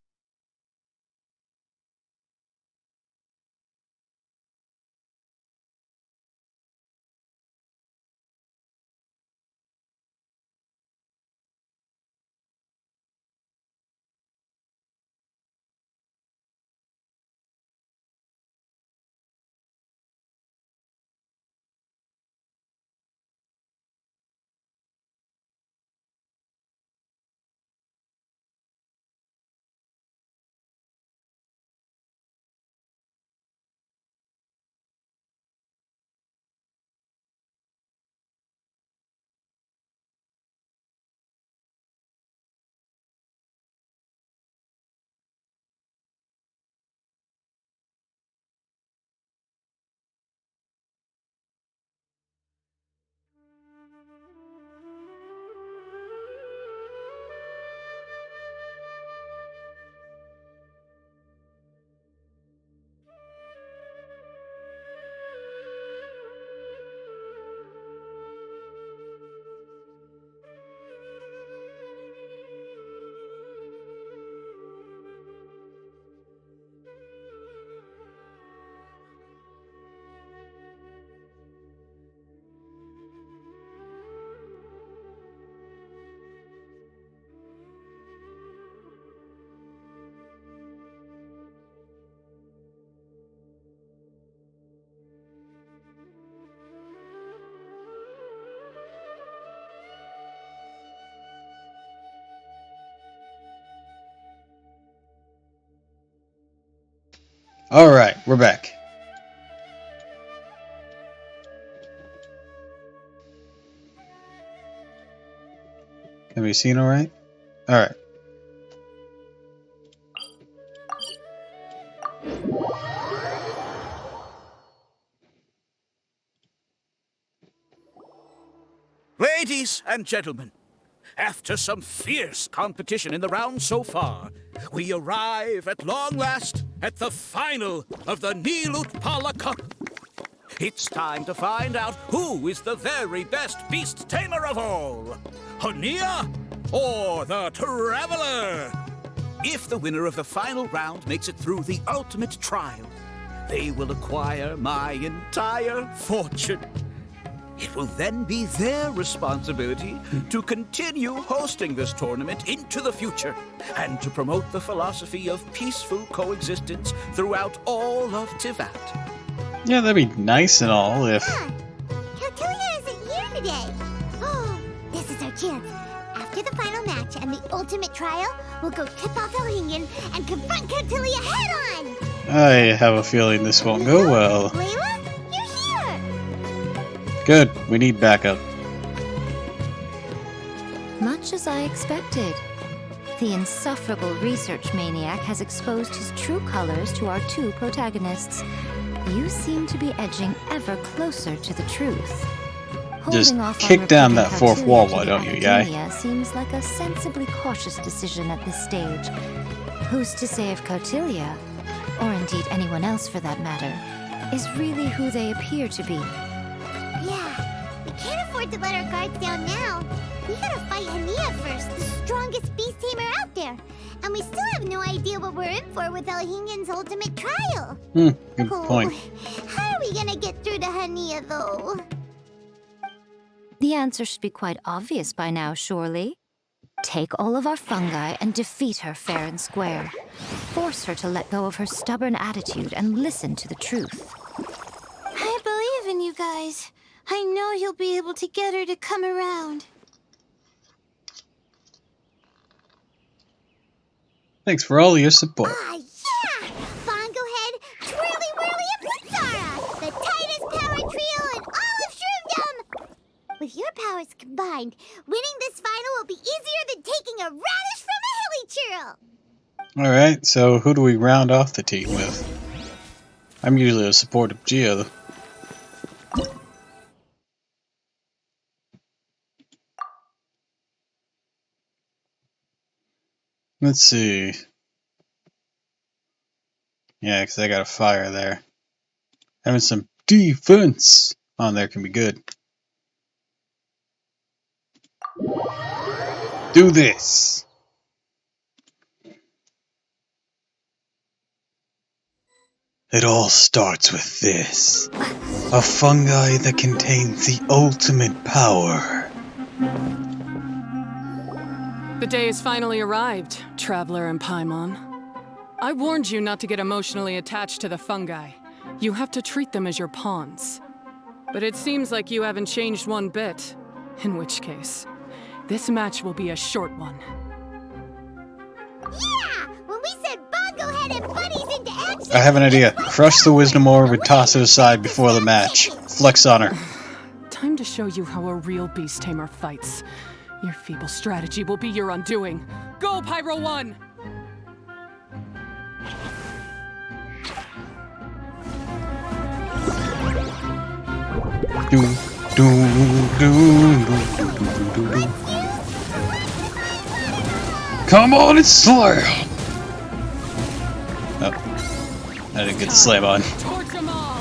Alright, we're back. Can we see alright? Alright. Ladies and gentlemen, after some fierce competition in the round so far, we arrive at long last at the final of the Nilutpala Cup. It's time to find out who is the very best beast tamer of all, Hania or the Traveler. If the winner of the final round makes it through the ultimate trial, they will acquire my entire fortune. It will then be their responsibility to continue hosting this tournament into the future and to promote the philosophy of peaceful coexistence throughout all of Tivat. Yeah, that'd be nice and all if... Yeah, Countilia isn't here today. Oh, this is our chance. After the final match and the ultimate trial, we'll go tip off Elhingen and confront Countilia head-on! I have a feeling this won't go well. Layla, you're here! Good, we need backup. Much as I expected. The insufferable research maniac has exposed his true colors to our two protagonists. You seem to be edging ever closer to the truth. Just Holding off on kick down that reporting fourth wall, Countilia to why the don't you, guy? academia seems like a sensibly cautious decision at this stage. Who's to say if Countilia, or indeed anyone else for that matter, is really who they appear to be? Yeah, we can't afford to let our guards down now. We gotta fight Hania first, the strongest beast tamer out there. And we still have no idea what we're in for with Elhingen's ultimate trial. Good point. How are we gonna get through to Hania, though? The answer should be quite obvious by now, surely. Take all of our fungi and defeat her fair and square. Force her to let go of her stubborn attitude and listen to the truth. I believe in you guys. I know you'll be able to get her to come around. Thanks for all your support. Ah, yeah! Bongo Head, Twirly Whirly, and Blitzara! The tightest power trio in all of Shroomdom! With your powers combined, winning this final will be easier than taking a radish from a hilly churl! Alright, so who do we round off the team with? I'm usually a support of Geo. Let's see. Yeah, because I got a fire there. Having some defense on there can be good. Do this! It all starts with this. A fungi that contains the ultimate power. The day has finally arrived, Traveler and Paimon. I warned you not to get emotionally attached to the fungi. You have to treat them as your pawns. But it seems like you haven't changed one bit. In which case, this match will be a short one. Yeah! When we said Bongo Head and Buddies into action... I have an idea. Crush the wisdom orb and toss it aside before the match. Flex on her. Time to show you how a real beast tamer fights. Your feeble strategy will be your undoing. Go, Pyro 1! Do, do, do, do. Come on and slam! Oh, I didn't get the slam on. Torch them all!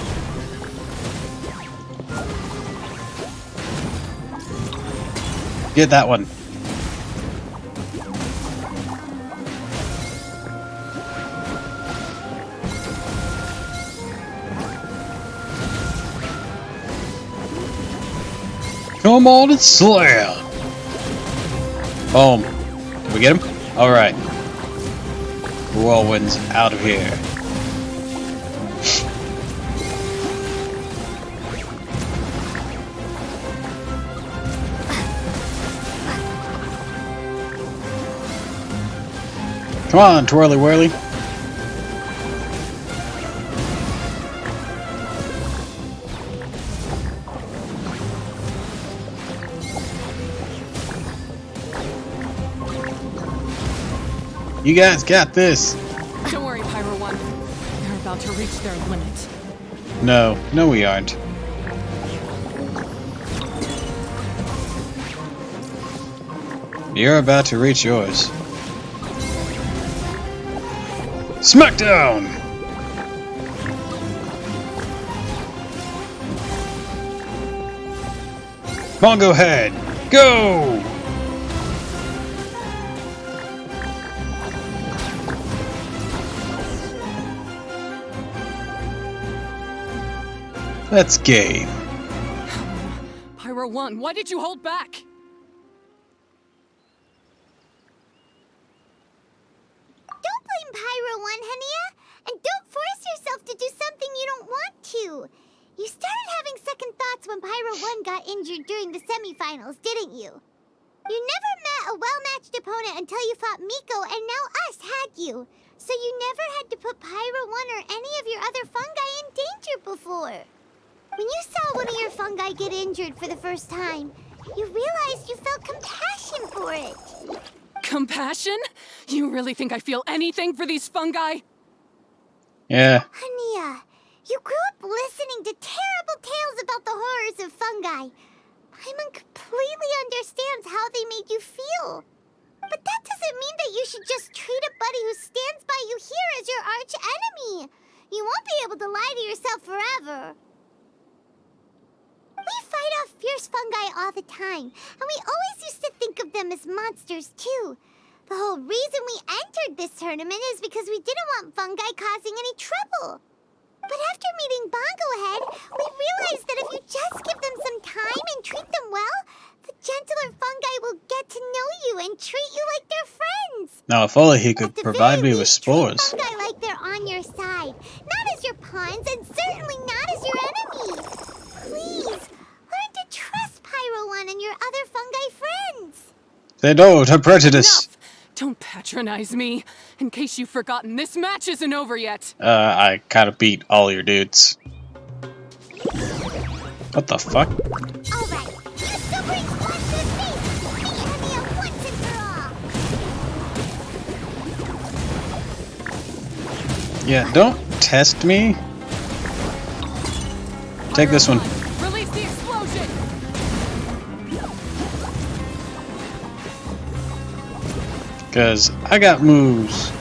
Get that one. Come on and slam! Boom. Did we get him? Alright. Whirlwind's out of here. Come on, twirly whirly. You guys got this. Don't worry, Pyro 1. They're about to reach their limit. No, we aren't. You're about to reach yours. Smackdown! Bongo Head, go! That's game. Pyro 1, why did you hold back? Don't blame Pyro 1, Hania. And don't force yourself to do something you don't want to. You started having second thoughts when Pyro 1 got injured during the semifinals, didn't you? You never met a well-matched opponent until you fought Miko, and now us had you. So you never had to put Pyro 1 or any of your other fungi in danger before. When you saw one of your fungi get injured for the first time, you realized you felt compassion for it. Compassion? You really think I feel anything for these fungi? Yeah. Hania, you grew up listening to terrible tales about the horrors of fungi. Paimon completely understands how they made you feel. But that doesn't mean that you should just treat a buddy who stands by you here as your arch enemy. You won't be able to lie to yourself forever. We fight off fierce fungi all the time, and we always used to think of them as monsters too. The whole reason we entered this tournament is because we didn't want fungi causing any trouble. But after meeting Bongo Head, we realized that if you just give them some time and treat them well, the gentler fungi will get to know you and treat you like their friends. Now, if only he could At the provide very me with least, treat spores. fungi like they're on your side, not as your pawns, and certainly not as your enemies. Please, learn to trust Pyro 1 and your other fungi friends. They don't have prejudice. Enough! Don't patronize me. In case you've forgotten, this match isn't over yet. I kind of beat all your dudes. What the fuck? Alright, you super squash this face! Meet Hania once and for all! Yeah, don't test me. Take this one. Release the explosion! Because I got moves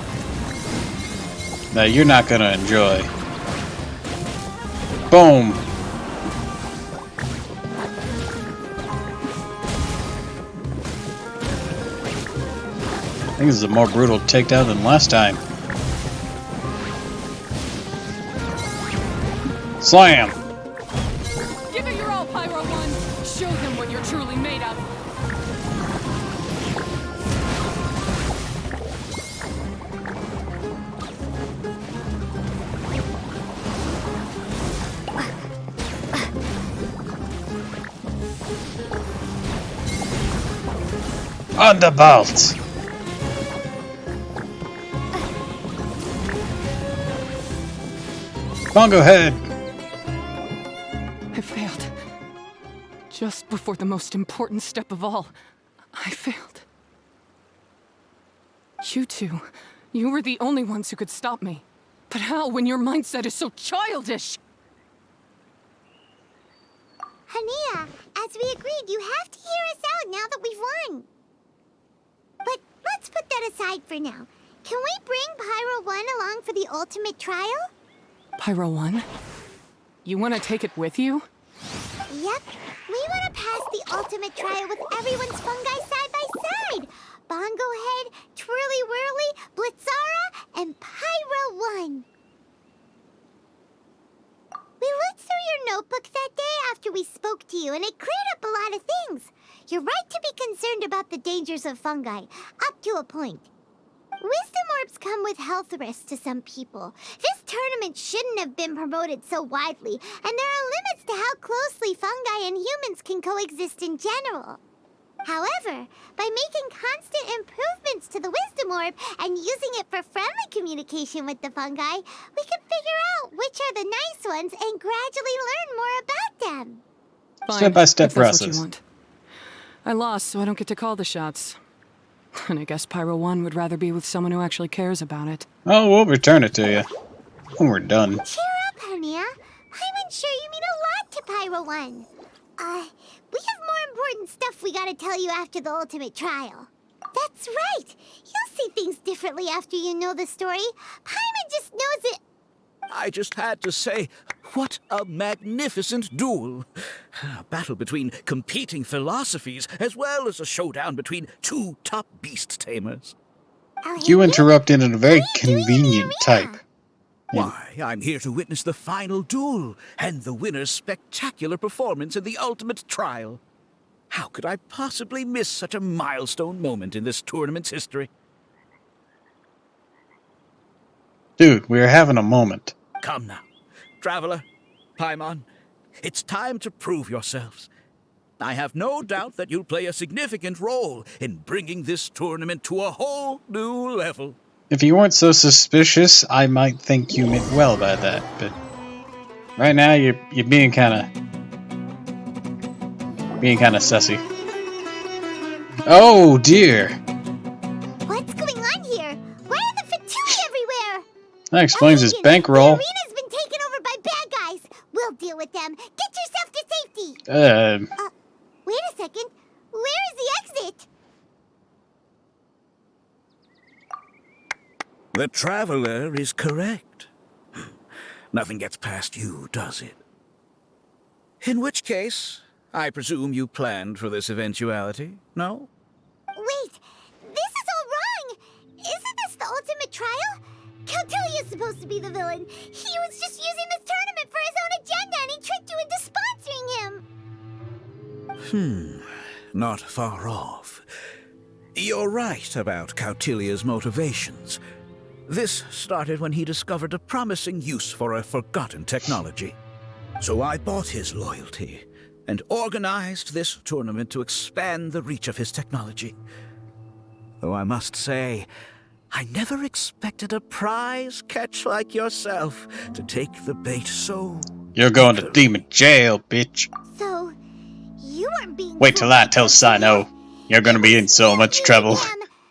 that you're not going to enjoy. Boom. think this is a more brutal takedown than last time. Slam! Give it your all, Pyro 1! Show them what you're truly made of! On the bolt! Bongo head! I failed. Just before the most important step of all, I failed. You two, you were the only ones who could stop me. But how when your mindset is so childish? Hania, as we agreed, you have to hear us out now that we've won. But let's put that aside for now. Can we bring Pyro 1 along for the ultimate trial? Pyro 1? You want to take it with you? Yep. We want to pass the ultimate trial with everyone's fungi side by side. Bongo Head, Twirly Whirly, Blitzara, and Pyro 1. We looked through your notebook that day after we spoke to you, and it cleared up a lot of things. You're right to be concerned about the dangers of fungi, up to a point. Wisdom orbs come with health risks to some people. This tournament shouldn't have been promoted so widely, and there are limits to how closely fungi and humans can coexist in general. However, by making constant improvements to the Wisdom Orb and using it for friendly communication with the fungi, we can figure out which are the nice ones and gradually learn more about them. Fine, Step-by-step if that's what process. you want. I lost, so I don't get to call the shots. And I guess Pyro 1 would rather be with someone who actually cares about it. Oh, we'll return it to you when we're done. Cheer up, Hania. I'm sure you mean a lot to Pyro 1. We have more important stuff we gotta tell you after the ultimate trial. That's right. You'll see things differently after you know the story. Paimon just knows it. I just had to say, what a magnificent duel. A battle between competing philosophies, as well as a showdown between two top beast tamers. You interrupted in a very convenient type. Why, I'm here to witness the final duel and the winner's spectacular performance in the ultimate trial. How could I possibly miss such a milestone moment in this tournament's history? Dude, we're having a moment. Come now, Traveler, Paimon, it's time to prove yourselves. I have no doubt that you'll play a significant role in bringing this tournament to a whole new level. If you weren't so suspicious, I might think you meant well by that, but right now you're being kinda sussy. Oh dear! What's going on here? Why are the Fatui everywhere? That explains his bankroll. The arena's been taken over by bad guys. We'll deal with them. Get yourself to safety. Wait a second. Where is the exit? The Traveler is correct. Nothing gets past you, does it? In which case, I presume you planned for this eventuality, no? Wait, this is all wrong. Isn't this the ultimate trial? Cautilia's supposed to be the villain. He was just using this tournament for his own agenda, and he tricked you into sponsoring him. Not far off. You're right about Cautilia's motivations. This started when he discovered a promising use for a forgotten technology. So I bought his loyalty and organized this tournament to expand the reach of his technology. Though I must say, I never expected a prize catch like yourself to take the bait so... You're going to demon jail, bitch. So, you weren't being... Wait till I tell Sino. You're gonna be in so much trouble.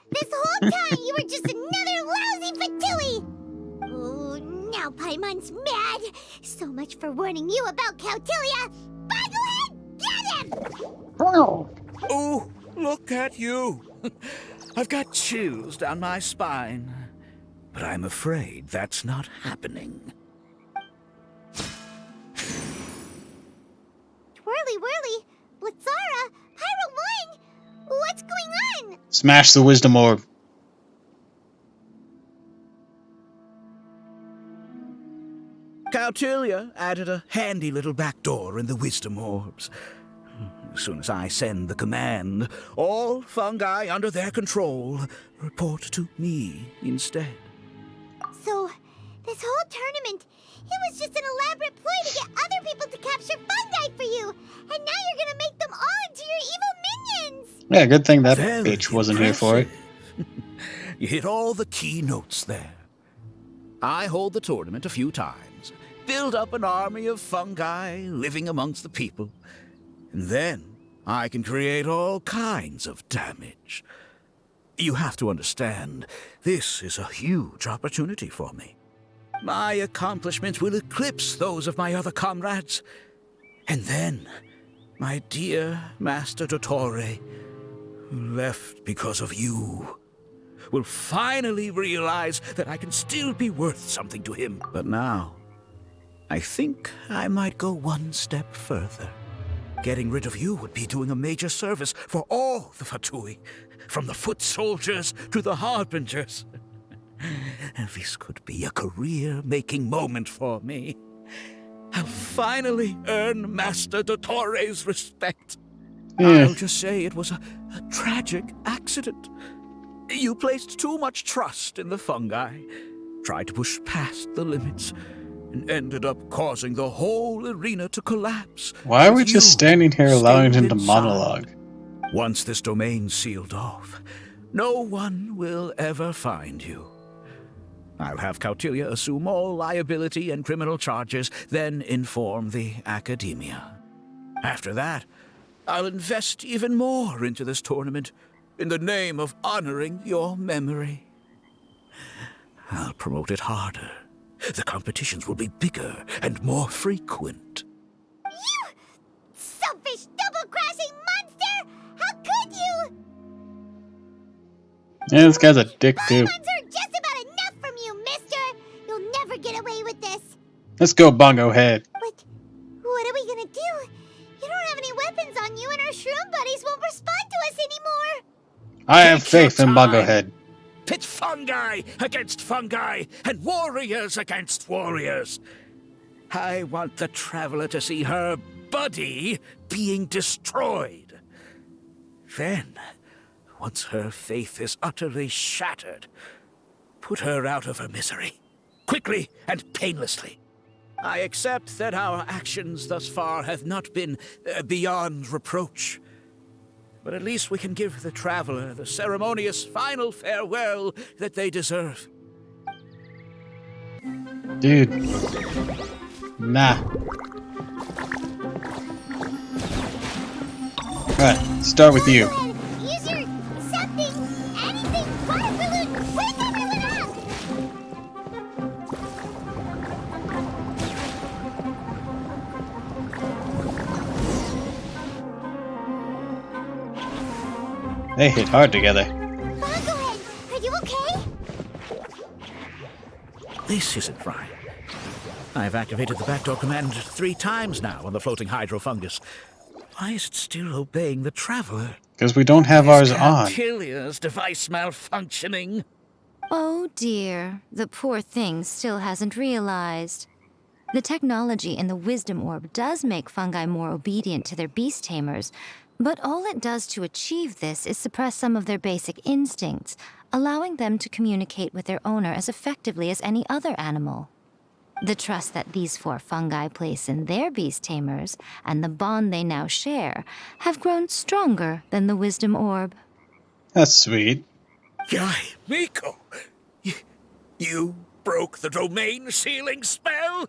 This whole time you were just another lousy Fatui! Oh, now Paimon's mad. So much for warning you about Cautilia. Boglehead, get him! Oh, look at you! I've got chills down my spine. But I'm afraid that's not happening. Twirly Whirly, Blitzara, Pyro 1, what's going on? Smash the wisdom orb. Cautilia added a handy little back door in the wisdom orbs. As soon as I send the command, all fungi under their control report to me instead. So, this whole tournament, it was just an elaborate ploy to get other people to capture fungi for you! And now you're gonna make them all into your evil minions! Yeah, good thing that Very bitch wasn't here for it. You hit all the key notes there. I hold the tournament a few times, build up an army of fungi living amongst the people, and then I can create all kinds of damage. You have to understand, this is a huge opportunity for me. My accomplishments will eclipse those of my other comrades. And then, my dear Master Dottore, who left because of you, will finally realize that I can still be worth something to him. But now, I think I might go one step further. Getting rid of you would be doing a major service for all the Fatui, from the foot soldiers to the harbingers. And this could be a career-making moment for me. I'll finally earn Master Dottore's respect. I'll just say it was a tragic accident. You placed too much trust in the fungi, tried to push past the limits, and ended up causing the whole arena to collapse. Why are we just standing here allowing him to monologue? Once this domain's sealed off, no one will ever find you. I'll have Cautilia assume all liability and criminal charges, then inform the Academia. After that, I'll invest even more into this tournament in the name of honoring your memory. I'll promote it harder. The competitions will be bigger and more frequent. You selfish, double-crashing monster! How could you? Yeah, this guy's a dick too. Bonbons are just about enough from you, mister! You'll never get away with this! Let's go, Bongo Head. But what are we gonna do? You don't have any weapons on you and our shroom buddies won't respond to us anymore! I have faith in Bongo Head. Pit fungi against fungi and warriors against warriors. I want the traveler to see her buddy being destroyed. Then, once her faith is utterly shattered, put her out of her misery, quickly and painlessly. I accept that our actions thus far have not been beyond reproach. But at least we can give the traveler the ceremonious final farewell that they deserve. Dude. Nah. Alright, start with you. Use your something, anything, water balloon, wake everyone up! They hit hard together. Bongohead, are you okay? This isn't right. I've activated the backdoor command 3 times now on the floating hydrofungus. Why is it still obeying the traveler? Because we don't have ours on. Cautilia's device malfunctioning. Oh dear, the poor thing still hasn't realized. The technology in the Wisdom Orb does make fungi more obedient to their beast tamers, but all it does to achieve this is suppress some of their basic instincts, allowing them to communicate with their owner as effectively as any other animal. The trust that these 4 fungi place in their beast tamers, and the bond they now share, have grown stronger than the Wisdom Orb. That's sweet. Guy, Miko, you broke the domain sealing spell?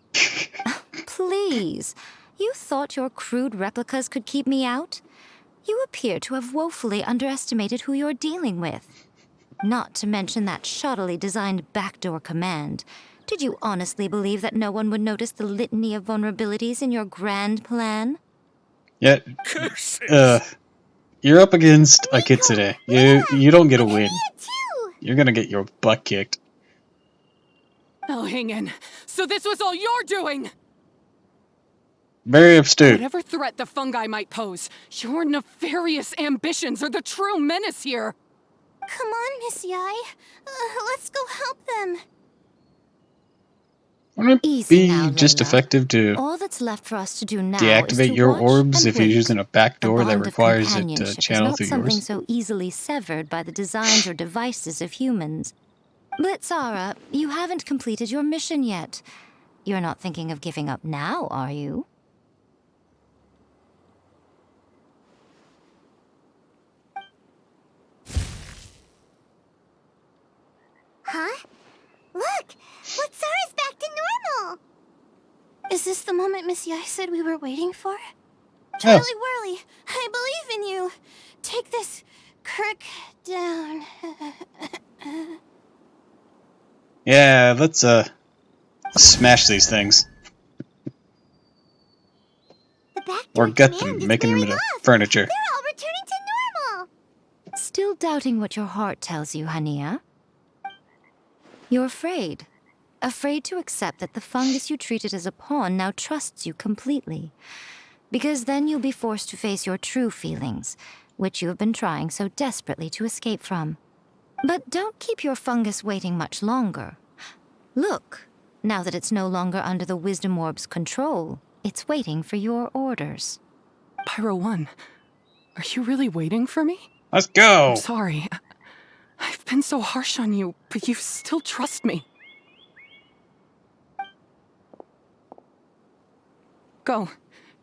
Please, you thought your crude replicas could keep me out? You appear to have woefully underestimated who you're dealing with. Not to mention that shoddily designed backdoor command. Did you honestly believe that no one would notice the litany of vulnerabilities in your grand plan? Yeah. You're up against a Kitsune. You don't get a win. You're gonna get your butt kicked. Oh, hang in. So this was all you're doing! Very astute. Whatever threat the fungi might pose, your nefarious ambitions are the true menace here. Come on, Miss Yai. Let's go help them. Wouldn't it Easy be now, just Layla. effective to All that's left for us to do now is deactivate to your watch orbs and if you're wait. using a back The door that bond of requires it to companionship is channel not through something yours? so easily severed by the designs or devices of humans. Blitzara, you haven't completed your mission yet. You're not thinking of giving up now, are you? Huh? Look! Blitzara's back to normal! Is this the moment Miss Yai said we were waiting for? Oh. Charlie Whirly, I believe in you. Take this crook down. Yeah, let's smash these things. The back Or door gut command them, is making them wearing into off. furniture. They're all returning to normal! Still doubting what your heart tells you, Hania? You're afraid. Afraid to accept that the fungus you treated as a pawn now trusts you completely. Because then you'll be forced to face your true feelings, which you have been trying so desperately to escape from. But don't keep your fungus waiting much longer. Look, now that it's no longer under the Wisdom Orb's control, it's waiting for your orders. Pyro 1, are you really waiting for me? Let's go! I'm sorry. I've been so harsh on you, but you still trust me. Go.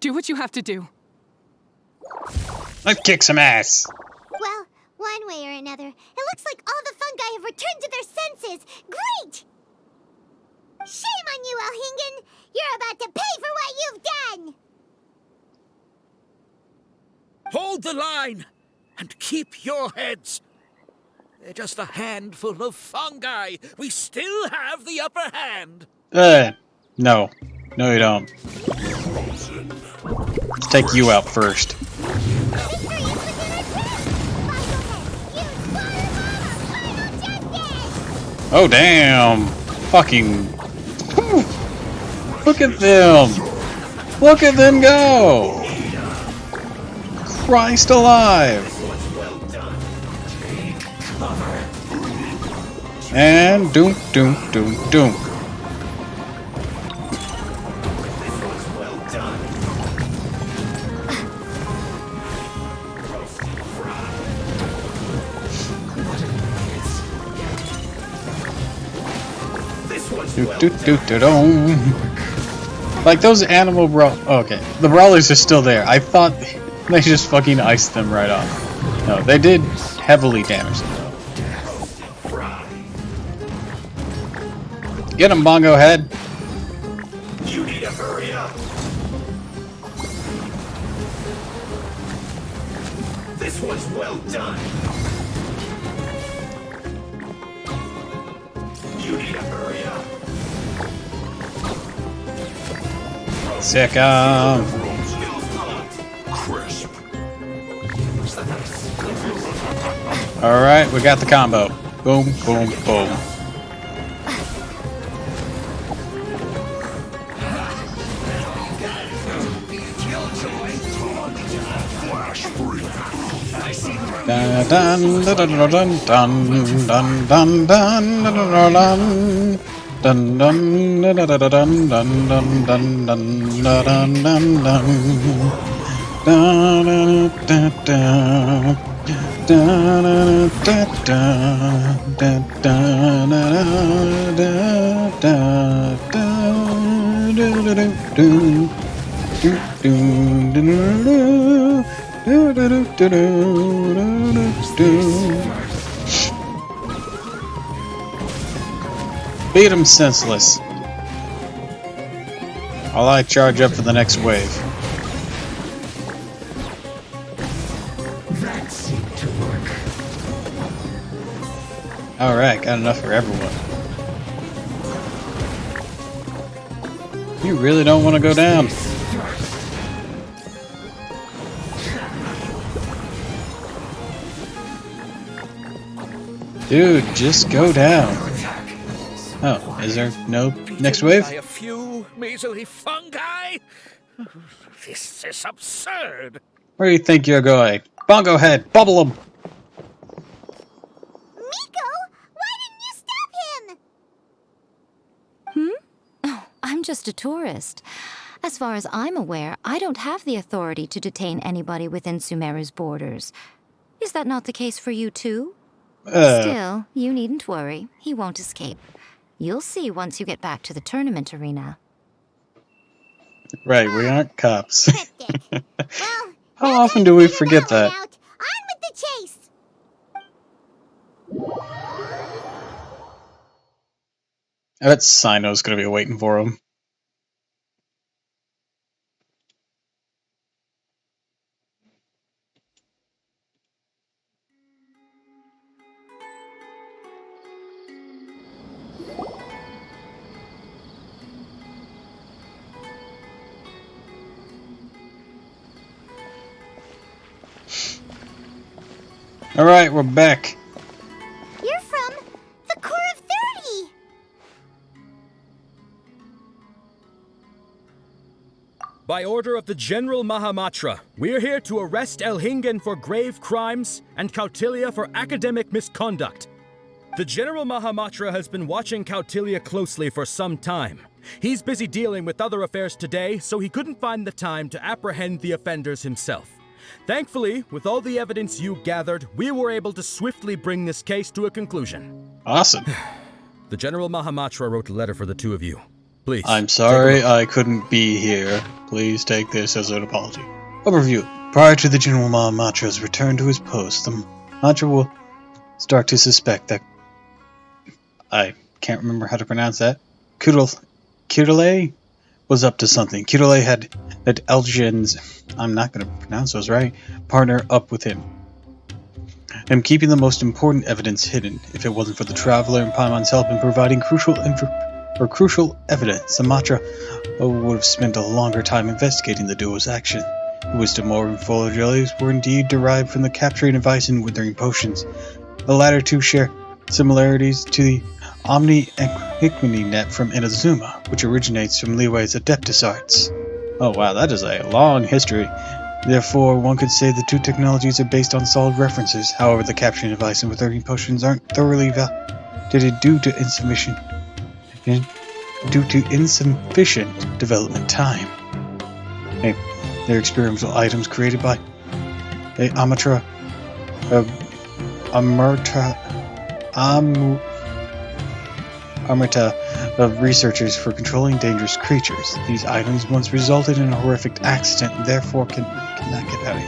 Do what you have to do. Let's kick some ass! Well, one way or another, it looks like all the fungi have returned to their senses. Great! Shame on you, Elhingen! You're about to pay for what you've done! Hold the line and keep your heads. They're just a handful of fungi. We still have the upper hand. No. No, you don't. Let's take you out first. Victory is within our grasp! Use Fungi-mon! Final justice! Oh, damn! Fucking... Whew. Look at them! Look at them go! Christ alive! And doom, doom, doom, doom. Like those animal okay, the brawlers are still there. I thought they just fucking iced them right off. No, they did heavily damage them though. Get him, Bongo Head. You need to hurry up. This one's well done. You need to hurry up. Sick Crisp. Alright, we got the combo. Boom, boom, boom. Dun dun dun dun dun dun dun dun dun dun dun dun dun dun dun dun dun dun dun dun. Beat him senseless. While I charge up for the next wave. That seemed to work. Alright, got enough for everyone. You really don't want to go down. Dude, just go down. Oh, is there no next wave? By a few measly fungi? This is absurd. Where do you think you're going? Bongo Head, bubble him! Miko, why didn't you stop him? Oh, just a tourist. As far as I'm aware, I don't have the authority to detain anybody within Sumeru's borders. Is that not the case for you too? Still, you needn't worry. He won't escape. You'll see once you get back to the tournament arena. Right, we aren't cops. Cryptic. Well, How now often that do we I've figured forget that? that? one out, on with the chase. I bet Sino's gonna be waiting for him. Alright, we're back. You're from the Core of 30. By order of the General Mahamatra, we're here to arrest Elhingen for grave crimes and Kautilya for academic misconduct. The General Mahamatra has been watching Kautilya closely for some time. He's busy dealing with other affairs today, so he couldn't find the time to apprehend the offenders himself. Thankfully, with all the evidence you gathered, we were able to swiftly bring this case to a conclusion. Awesome. The General Mahamatra wrote a letter for the two of you. Please. I'm sorry I couldn't be here. Please take this as an apology. Overview. Prior to the General Mahamatra's return to his post, the Matra will start to suspect that... I can't remember how to pronounce that. Kudale was up to something. Kudale had Elgin's... I'm not going to pronounce those right. Partner up with him. And keeping the most important evidence hidden. If it wasn't for the Traveler and Paimon's help in providing crucial evidence, the Matra would have spent a longer time investigating the duo's action. The wisdom orb and full jellies were indeed derived from the capturing of ice and withering potions. The latter two share similarities to the Omni-Equity net from Inazuma, which originates from Liyue's Adeptus arts. Oh wow, that is a long history. Therefore, one could say the two technologies are based on solid references. However, the capturing of ice and withering potions aren't thoroughly validated due to insufficient development time. They're experimental items created by Amrita of researchers for controlling dangerous creatures. These items once resulted in a horrific accident and therefore cannot get out of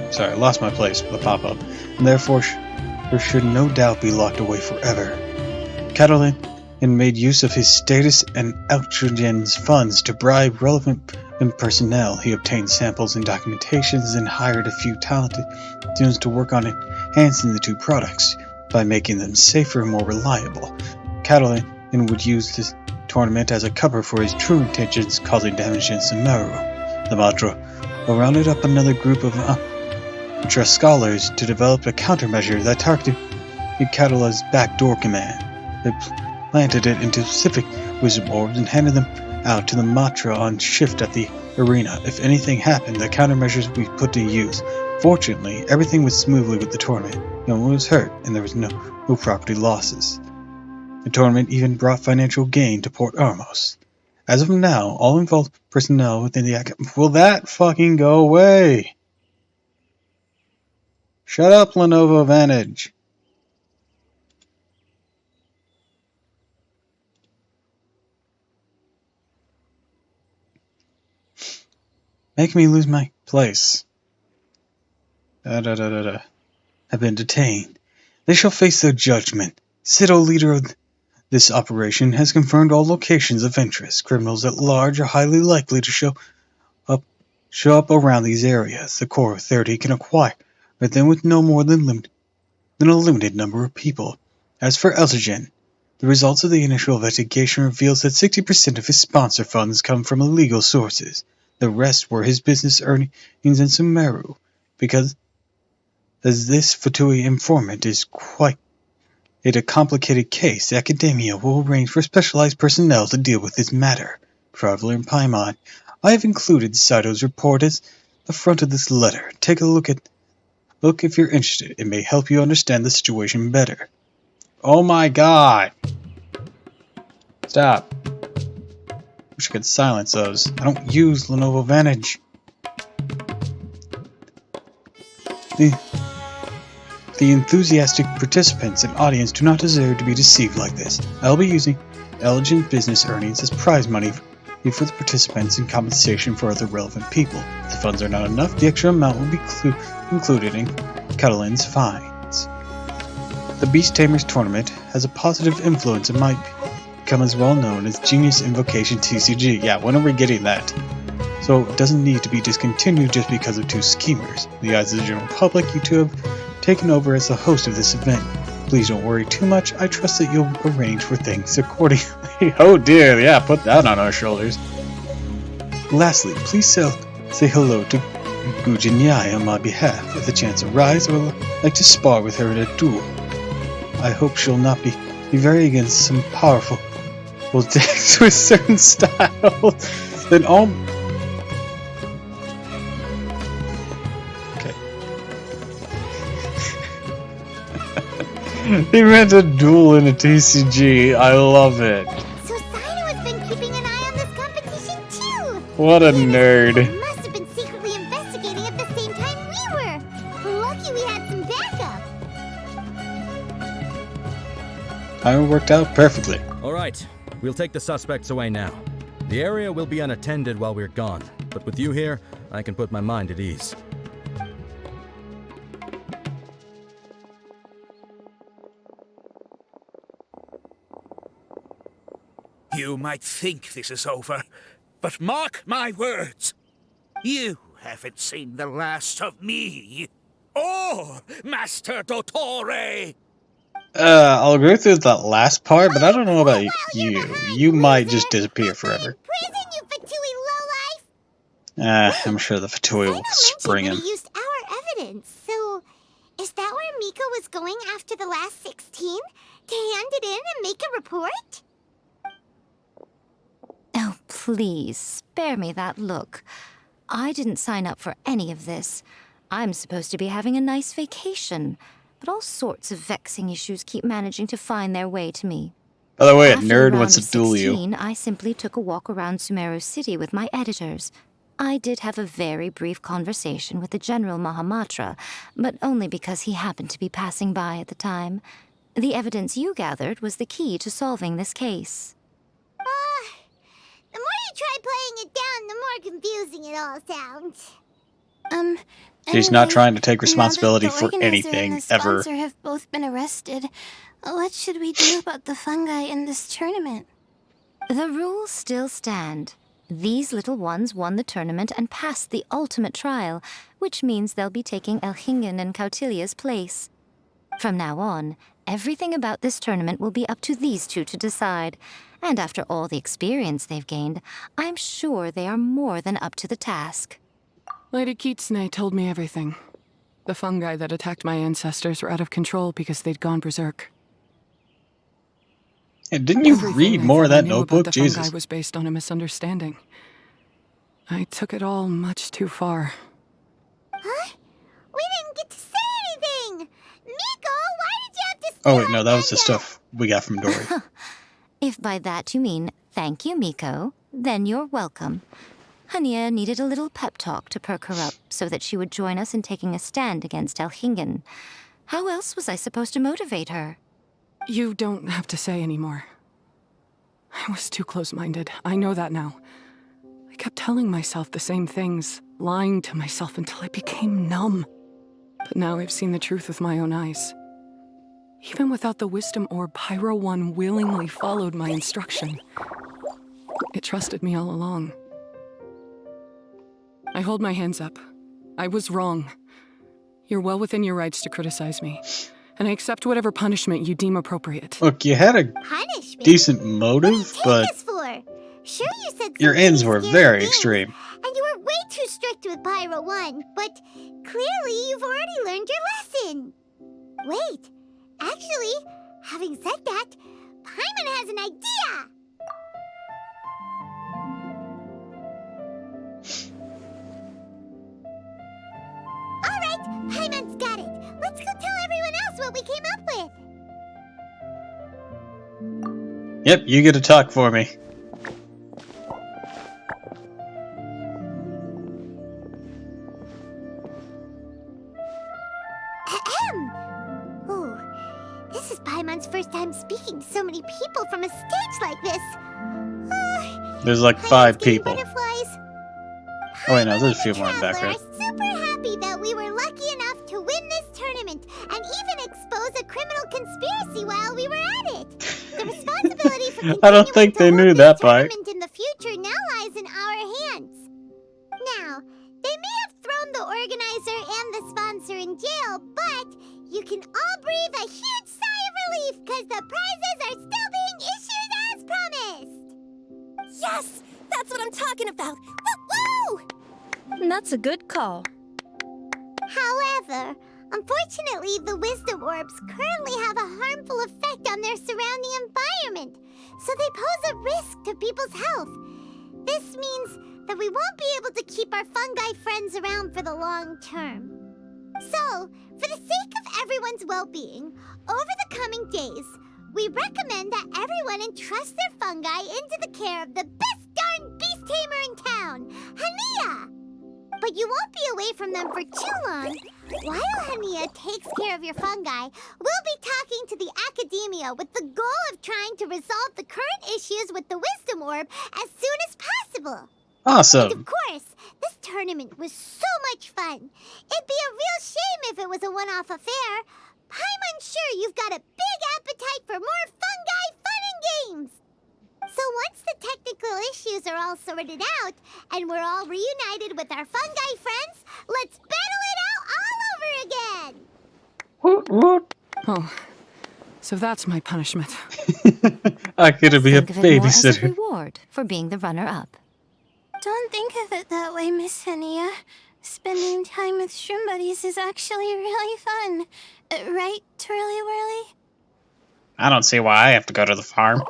here. Sorry, I lost my place with the pop-up. And therefore there should no doubt be locked away forever. Catalan made use of his status and Elgin's funds to bribe relevant personnel. He obtained samples and documentations and hired a few talented students to work on enhancing the two products by making them safer and more reliable. Catalan would use this tournament as a cover for his true intentions, causing damage in Sumeru. The Matra rounded up another group of scholars to develop a countermeasure that targeted Catalan's backdoor command. They planted it into specific wisdom orbs and handed them out to the Matra on shift at the arena. If anything happened, the countermeasures we put to use. Fortunately, everything went smoothly with the tournament. No one was hurt, and there was no property losses. The tournament even brought financial gain to Port Armos. As of now, all involved personnel within the will that fucking go away? Shut up, Lenovo Vantage. Make me lose my place. Have been detained. They shall face their judgment. Sito, leader of this operation, has confirmed all locations of interest. Criminals at large are highly likely to show up around these areas. The Core of 30 can acquire them with no more than a limited number of people. As for Eltogen, the results of the initial investigation reveals that 60% of his sponsor funds come from illegal sources. The rest were his business earnings in Sumeru. Because as this Fatui informant is quite a complicated case, the Academia will arrange for specialized personnel to deal with this matter. Traveler and Paimon, I have included Sito's report as the front of this letter. Take a look if you're interested. It may help you understand the situation better. Oh my god! Stop. Wish I could silence those. I don't use Lenovo Vantage. The enthusiastic participants and audience do not deserve to be deceived like this. I'll be using Elegant Business earnings as prize money for the participants in compensation for other relevant people. If the funds are not enough, the extra amount will be included in Catalin's fines. The Beast Tamers tournament has a positive influence and might become as well known as Genius Invocation TCG. Yeah, when are we getting that? So it doesn't need to be discontinued just because of two schemers. In the eyes of the general public, you two have taken over as the host of this event. Please don't worry too much. I trust that you'll arrange for things accordingly. Oh dear, yeah, put that on our shoulders. Lastly, please say hello to Gujinai on my behalf. If the chance arises, I would like to spar with her in a duel. I hope she'll not be very against some powerful decks with certain styles. Then all... He meant a duel in a TCG. I love it. So Sino has been keeping an eye on this competition too. What a nerd. He must have been secretly investigating at the same time we were. Lucky we had some backup. It worked out perfectly. All right, we'll take the suspects away now. The area will be unattended while we're gone, but with you here, I can put my mind at ease. You might think this is over, but mark my words. You haven't seen the last of me. Or Master Dottore. I'll agree with you with that last part, but I don't know about you. You might just disappear forever. Prison, you Fatui lowlife. I'm sure the Fatui will spring him. We used our evidence, so is that where Miko was going after the last 16? To hand it in and make a report? Oh, please, spare me that look. I didn't sign up for any of this. I'm supposed to be having a nice vacation, but all sorts of vexing issues keep managing to find their way to me. By the way, a After nerd the wants round to of duel 16, you. I simply took a walk around Sumeru City with my editors. I did have a very brief conversation with the General Mahamatra, but only because he happened to be passing by at the time. The evidence you gathered was the key to solving this case. The more you try playing it down, the more confusing it all sounds. She's not trying to take now that responsibility the for organizer and anything, the ever. sponsor have both been arrested, what should we do about the fungi in this tournament? The rules still stand. These little ones won the tournament and passed the ultimate trial, which means they'll be taking Elhingen and Cautilia's place. From now on, everything about this tournament will be up to these two to decide. And after all the experience they've gained, I'm sure they are more than up to the task. Lady Kitsune told me everything. The fungi that attacked my ancestors were out of control because they'd gone berserk. Yeah, didn't you Everything read I more of thought I that knew notebook? about the Jesus. fungi was based on a misunderstanding. I took it all much too far. Huh? We didn't get to say anything! Miko, why did you have to steal Oh wait, no, that was the our stuff we got from Dory. If by that you mean thank you, Miko, then you're welcome. Hania needed a little pep talk to perk her up so that she would join us in taking a stand against Elhingen. How else was I supposed to motivate her? You don't have to say anymore. I was too close-minded. I know that now. I kept telling myself the same things, lying to myself until I became numb. But now I've seen the truth with my own eyes. Even without the wisdom orb, Pyro 1 willingly followed my instruction. It trusted me all along. I hold my hands up. I was wrong. You're well within your rights to criticize me, and I accept whatever punishment you deem appropriate. Look, you had a punishment? decent What do you motive, take but us for? Sure, you said your some ends pretty were scary very things, extreme. And you were way too strict with Pyro 1, but clearly you've already learned your lesson. Wait, actually, having said that, Paimon has an idea! Alright, Paimon's got it. Let's go tell everyone else what we came up with. Yep, you get to talk for me. Ahem. Ooh, this is Paimon's first time speaking to so many people from a stage like this. There's like Paimon's 5 getting people. butterflies. Oh wait, no, there's a Paimon few and more in the Traveler background. are super happy that we were lucky enough to win this tournament and even expose a criminal conspiracy while we were at it. The responsibility for I don't think they knew that part. tournament in the future now lies in our hands. Now, they may have thrown the organizer and the sponsor in jail, but you can all breathe a huge sigh of relief because the prizes are still being issued as promised. Yes! That's what I'm talking about! Woo! That's a good call. However, unfortunately, the wisdom orbs currently have a harmful effect on their surrounding environment, so they pose a risk to people's health. This means that we won't be able to keep our fungi friends around for the long term. So, for the sake of everyone's well-being, over the coming days, we recommend that everyone entrust their fungi into the care of the best darn beast tamer in town, Hania! But you won't be away from them for too long. While Hania takes care of your fungi, we'll be talking to the academia with the goal of trying to resolve the current issues with the wisdom orb as soon as possible. Awesome. And of course, this tournament was so much fun. It'd be a real shame if it was a one-off affair. I'm sure you've got a big appetite for more fungi fun and games. So once the technical issues are all sorted out, and we're all reunited with our fungi friends, let's battle it out all over again! Woot woot. Oh, so that's my punishment. I could be a Think of it more as a babysitter. reward for being the runner-up. Don't think of it that way, Miss Hania. Spending time with shroom buddies is actually really fun. Right, Twirly Whirly? I don't see why I have to go to the farm.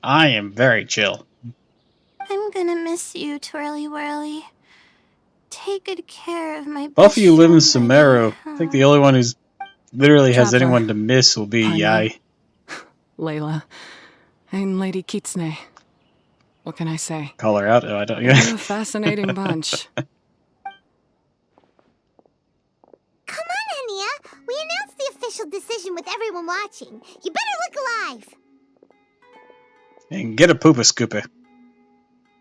I am very chill. I'm gonna miss you, Twirly Whirly. Take good care of my Both of you live in shroom buddy, Sumeru. I think the only one who's literally has Traveler. anyone to miss will be Paimon. Yai. Layla. And Lady Kitsune. What can I say? Call her out. Oh, I don't. You're a fascinating bunch. Come on, Hania! We announced the official decision with everyone watching. You better look alive! And get a poopa scooper.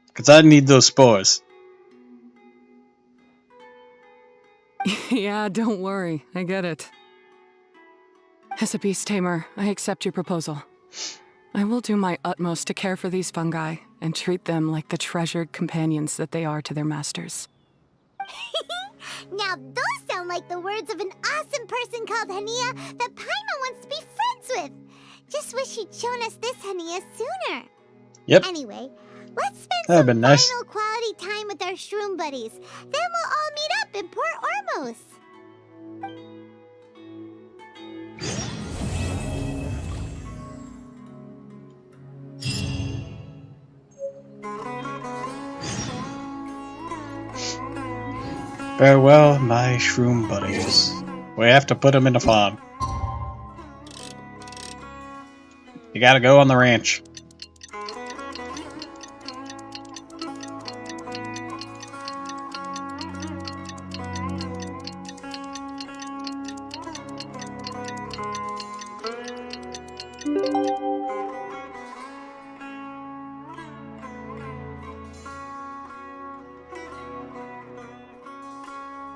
Because I need those spores. Yeah, don't worry. I get it. As a beast tamer, I accept your proposal. I will do my utmost to care for these fungi and treat them like the treasured companions that they are to their masters. Now those sound like the words of an awesome person called Hania that Paimon wants to be friends with. Just wish you'd shown us this Hania sooner. Yep. Anyway, let's spend That'd some been nice. final quality time with our shroom buddies. Then we'll all meet up in Port Ormos. Farewell, my shroom buddies. We have to put them in the farm. You gotta go on the ranch.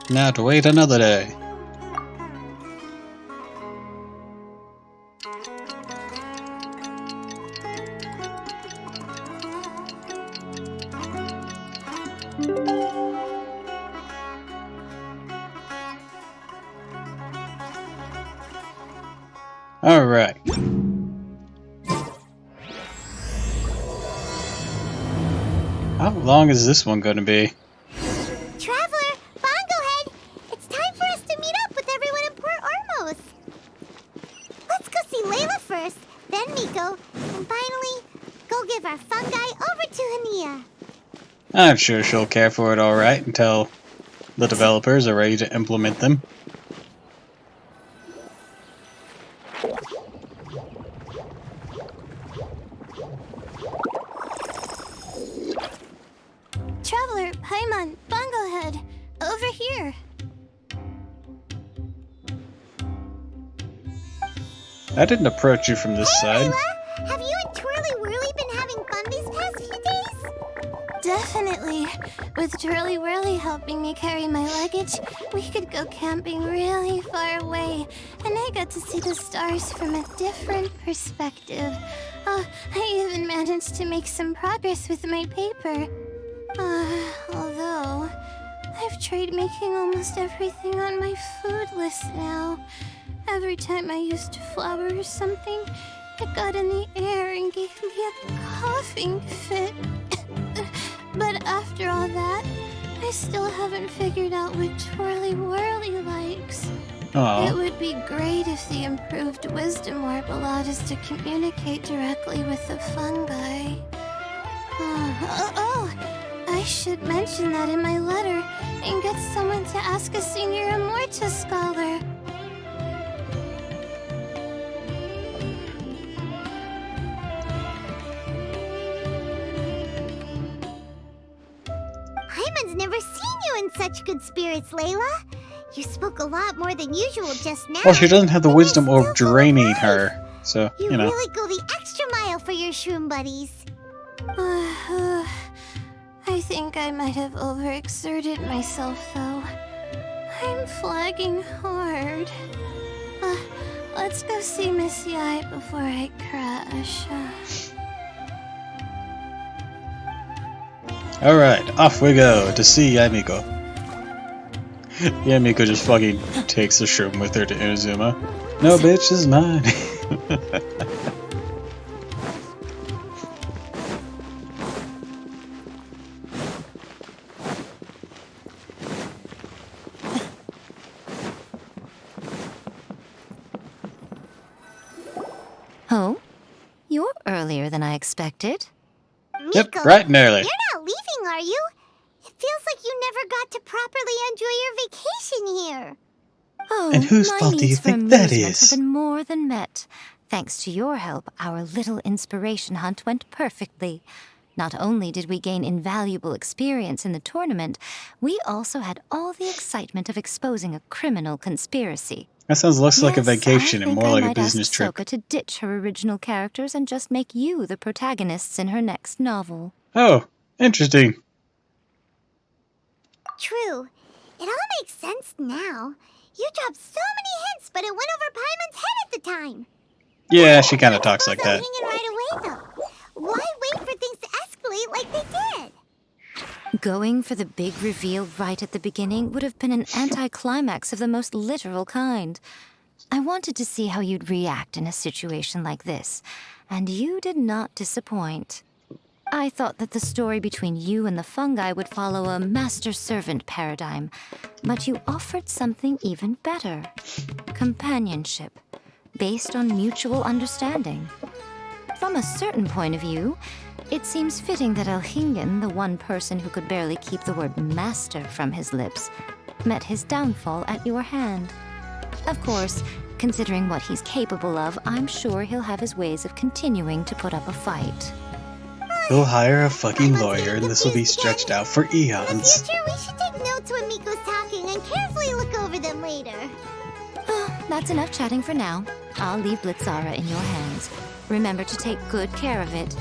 Now to wait another day. Alright. How long is this one going to be? Traveler, Bongohead, it's time for us to meet up with everyone in Port Ormos. Let's go see Layla first, then Miko, and finally, go give our fungi over to Hania. I'm sure she'll care for it alright until the developers are ready to implement them. Traveler, Paimon, Bunglehead, over here. I didn't approach you from this side. Layla, have you and Twirly Whirly been having fun these past few days? Definitely. With Twirly Whirly helping me carry my luggage, we could go camping really far away, and I got to see the stars from a different perspective. Oh, I even managed to make some progress with my paper. Although, I've tried making almost everything on my food list now. Every time I used flour or something, it got in the air and gave me a coughing fit. But after all that, I still haven't figured out what Twirly Whirly likes. Aw. It would be great if the improved wisdom orb allowed us to communicate directly with the fungi. I should mention that in my letter and get someone to ask a senior Immorta scholar. Hyman's never seen you in such good spirits, Layla. You spoke a lot more than usual just now. Well, she doesn't have the and wisdom you're orb still full of draining life. her, so, You you know. really go the extra mile for your shroom buddies. I think I might have overexerted myself, though. I'm flagging hard. Let's go see Miss Yai before I crash. Alright, off we go to see Yamiko. Yamiko just fucking takes the shroom with her to Inazuma. No, bitch, this is mine. Oh? You're earlier than I expected. Yep, Miko, right and early. You're not leaving, are you? It feels like you never got to properly enjoy your vacation here. Oh, And whose my fault do you needs for think that amusement is? have been more than met. Thanks to your help, our little inspiration hunt went perfectly. Not only did we gain invaluable experience in the tournament, we also had all the excitement of exposing a criminal conspiracy. That sounds less like a Yes, vacation I and think more I like a might business ask trip. Sokka to ditch her original characters and just make you the protagonists in her next novel. Oh, interesting. True. It all makes sense now. You dropped so many hints, but it went over Paimon's head at the time. Yeah, she kind of talks like that. Hanging right away, though. Why wait for things to escalate like they did? Going for the big reveal right at the beginning would have been an anticlimax of the most literal kind. I wanted to see how you'd react in a situation like this, and you did not disappoint. I thought that the story between you and the fungi would follow a master-servant paradigm, but you offered something even better. Companionship, based on mutual understanding. From a certain point of view, it seems fitting that Elhingen, the one person who could barely keep the word master from his lips, met his downfall at your hand. Of course, considering what he's capable of, I'm sure he'll have his ways of continuing to put up a fight. He'll hire a fucking lawyer and this will be stretched out for In the eons. future, we should take notes when Miko's talking and carefully look over them later. That's enough chatting for now. I'll leave Blitzara in your hands. Remember to take good care of it.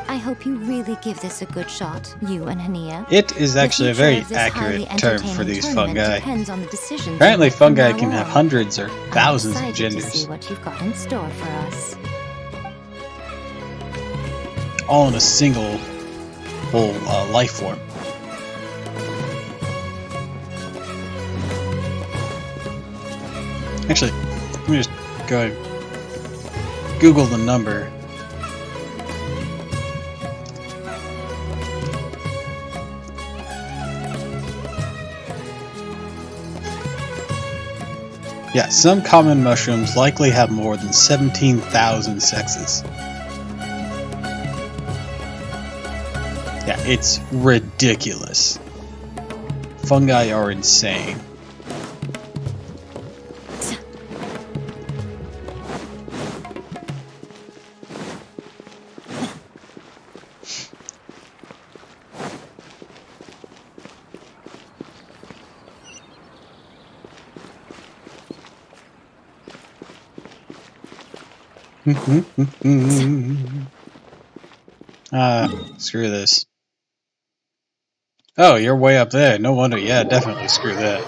I hope you really give this a good shot, you and Hania. It is actually a The very future of this accurate highly term for entertaining these tournament fungi. depends on the decisions Apparently you make from fungi now can have on. hundreds or thousands I'm of excited to genders. see what you've got in store for us. All in a single whole life form. Actually, let me just go and Google the number. Yeah, some common mushrooms likely have more than 17,000 sexes. Yeah, it's ridiculous. Fungi are insane. Screw this. Oh, you're way up there. No wonder. Yeah, definitely screw that.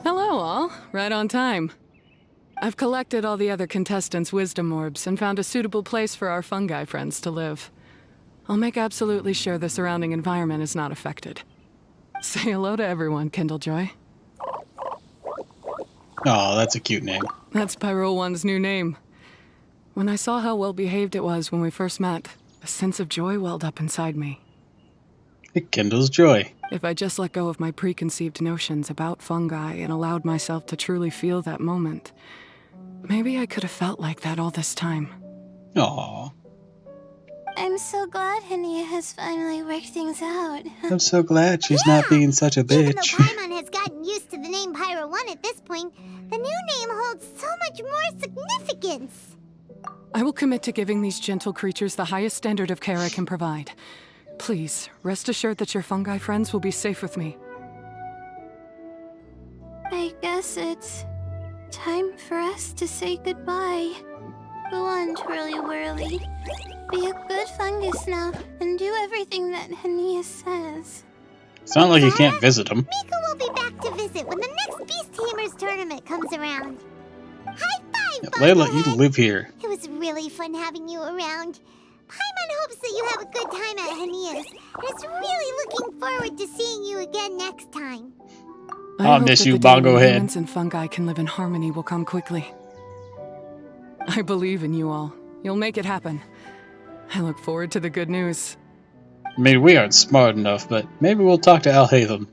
Hello, all. Right on time. I've collected all the other contestants' wisdom orbs and found a suitable place for our fungi friends to live. I'll make absolutely sure the surrounding environment is not affected. Say hello to everyone, Kindlejoy. Oh, that's a cute name. That's Pyro One's new name. When I saw how well behaved it was when we first met, a sense of joy welled up inside me. It kindles joy. If I just let go of my preconceived notions about fungi and allowed myself to truly feel that moment, maybe I could have felt like that all this time. Aww. I'm so glad Hania has finally worked things out. I'm so glad she's not being such a Even though bitch. Paimon has gotten used to the name Pyro 1 at this point, the new name holds so much more significance. I will commit to giving these gentle creatures the highest standard of care I can provide. Please, rest assured that your fungi friends will be safe with me. I guess it's time for us to say goodbye. Go on, Twirly Whirly. Be a good fungus now and do everything that Hania says. It's not like you can't visit them. Mika will be back to visit when the next Beast Tamers tournament comes around. High five, Layla, Bubblehead! you live here. It was really fun having you around. Paimon hopes that you have a good time at Hania's, and is really looking forward to seeing you again next time. I'll hope miss that you, the day when Bongo Head. humans and fungi can live in harmony will come quickly. I believe in you all. You'll make it happen. I look forward to the good news. I mean, we aren't smart enough, but maybe we'll talk to Al-Hatham.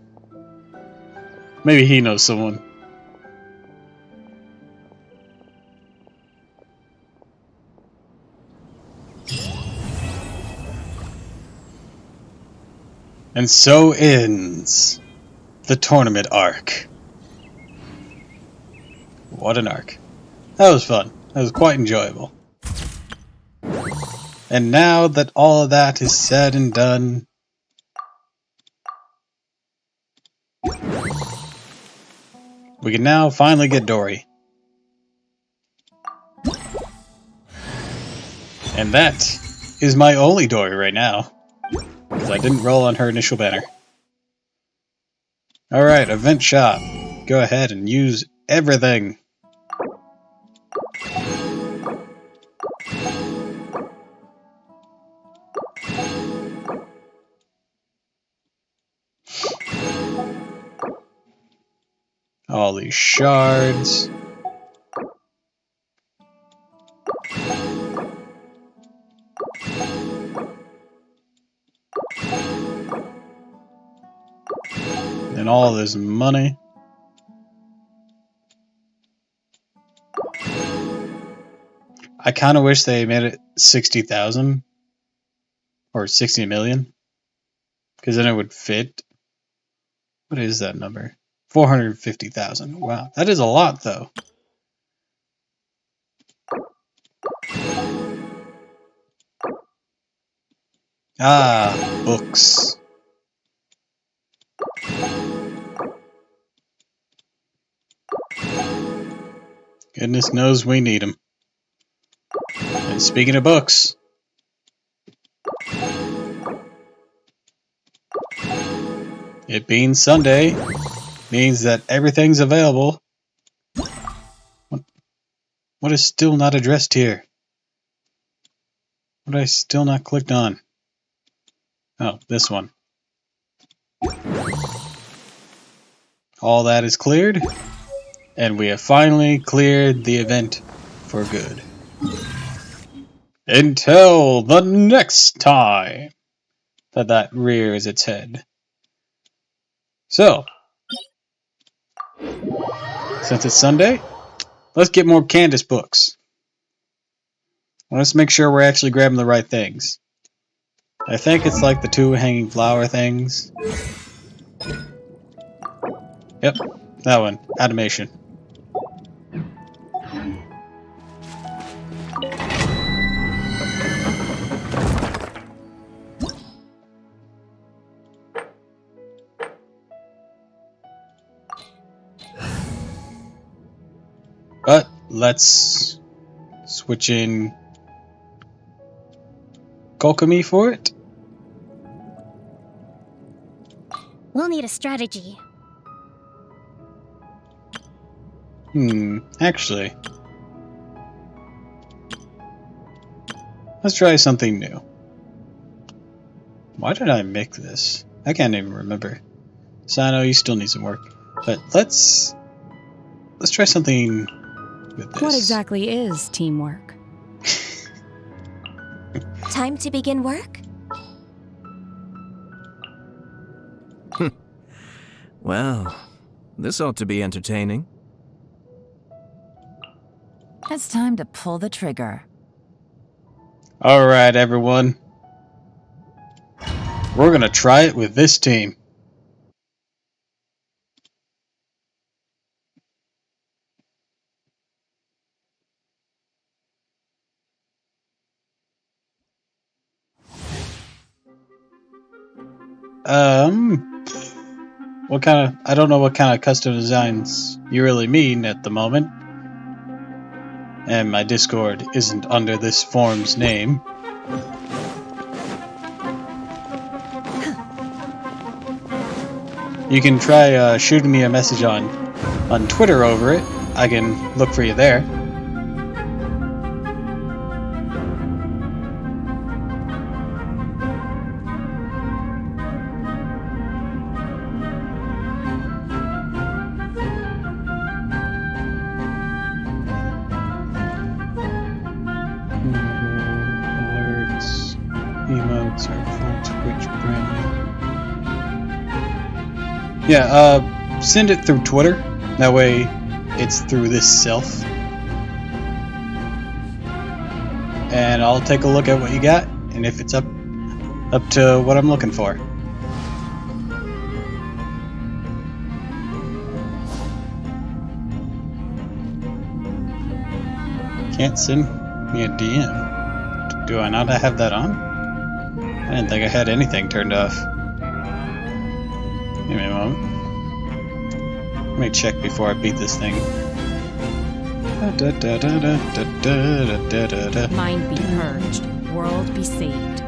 Maybe he knows someone. And so ends the tournament arc. What an arc. That was fun. That was quite enjoyable. And now that all of that is said and done, we can now finally get Dory. And that is my only Dory right now, because I didn't roll on her initial banner. Alright, event shop. Go ahead and use everything. All these shards. And all this money. I kind of wish they made it 60,000 or 60 million, because then it would fit. What is that number? 450,000. Wow, that is a lot, though. Ah, books. Goodness knows we need them. And speaking of books, it being Sunday means that everything's available. What is still not addressed here? What I still not clicked on? Oh, this one. All that is cleared, and we have finally cleared the event for good. Until the next time that rears its head. So, since it's Sunday, let's get more Candace books. Let's make sure we're actually grabbing the right things. I think it's like the two hanging flower things. Yep, that one. Animation. But let's switch in Kokomi for it. We'll need a strategy. Actually. Let's try something new. Why did I make this? I can't even remember. Sano, you still need some work. But let's try something with this. What exactly is teamwork? Time to begin work? Well, this ought to be entertaining. It's time to pull the trigger. Alright, everyone. We're gonna try it with this team. What kind of... I don't know what kind of custom designs you really mean at the moment. And my Discord isn't under this form's name. You can try shooting me a message on Twitter over it. I can look for you there. Alerts, emotes are full Twitch branding. Yeah, send it through Twitter. That way, it's through this self. And I'll take a look at what you got, and if it's up to what I'm looking for. Can't send me a DM. Do I not have that on? I didn't think I had anything turned off. Give me a moment. Let me check before I beat this thing. Mind be purged, world be saved.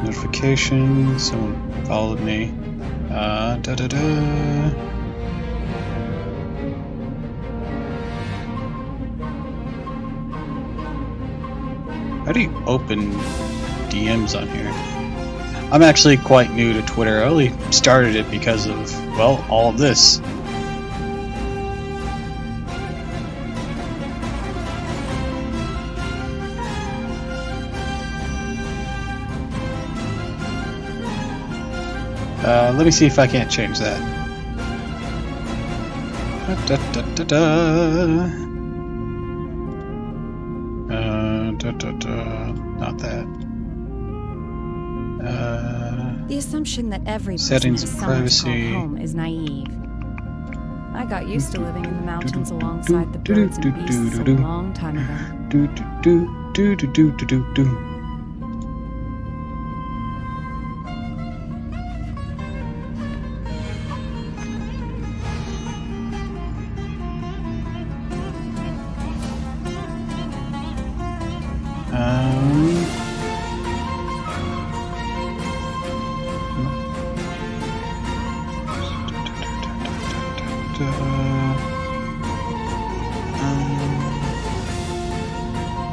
Notification, someone followed me. How do you open DMs on here? I'm actually quite new to Twitter. I only started it because of, well, all of this. Let me see if I can't change that. Not that. The assumption that every person Settings has of someone to call privacy. home is naive. I got used to living in the mountains alongside the birds and beasts a long time ago.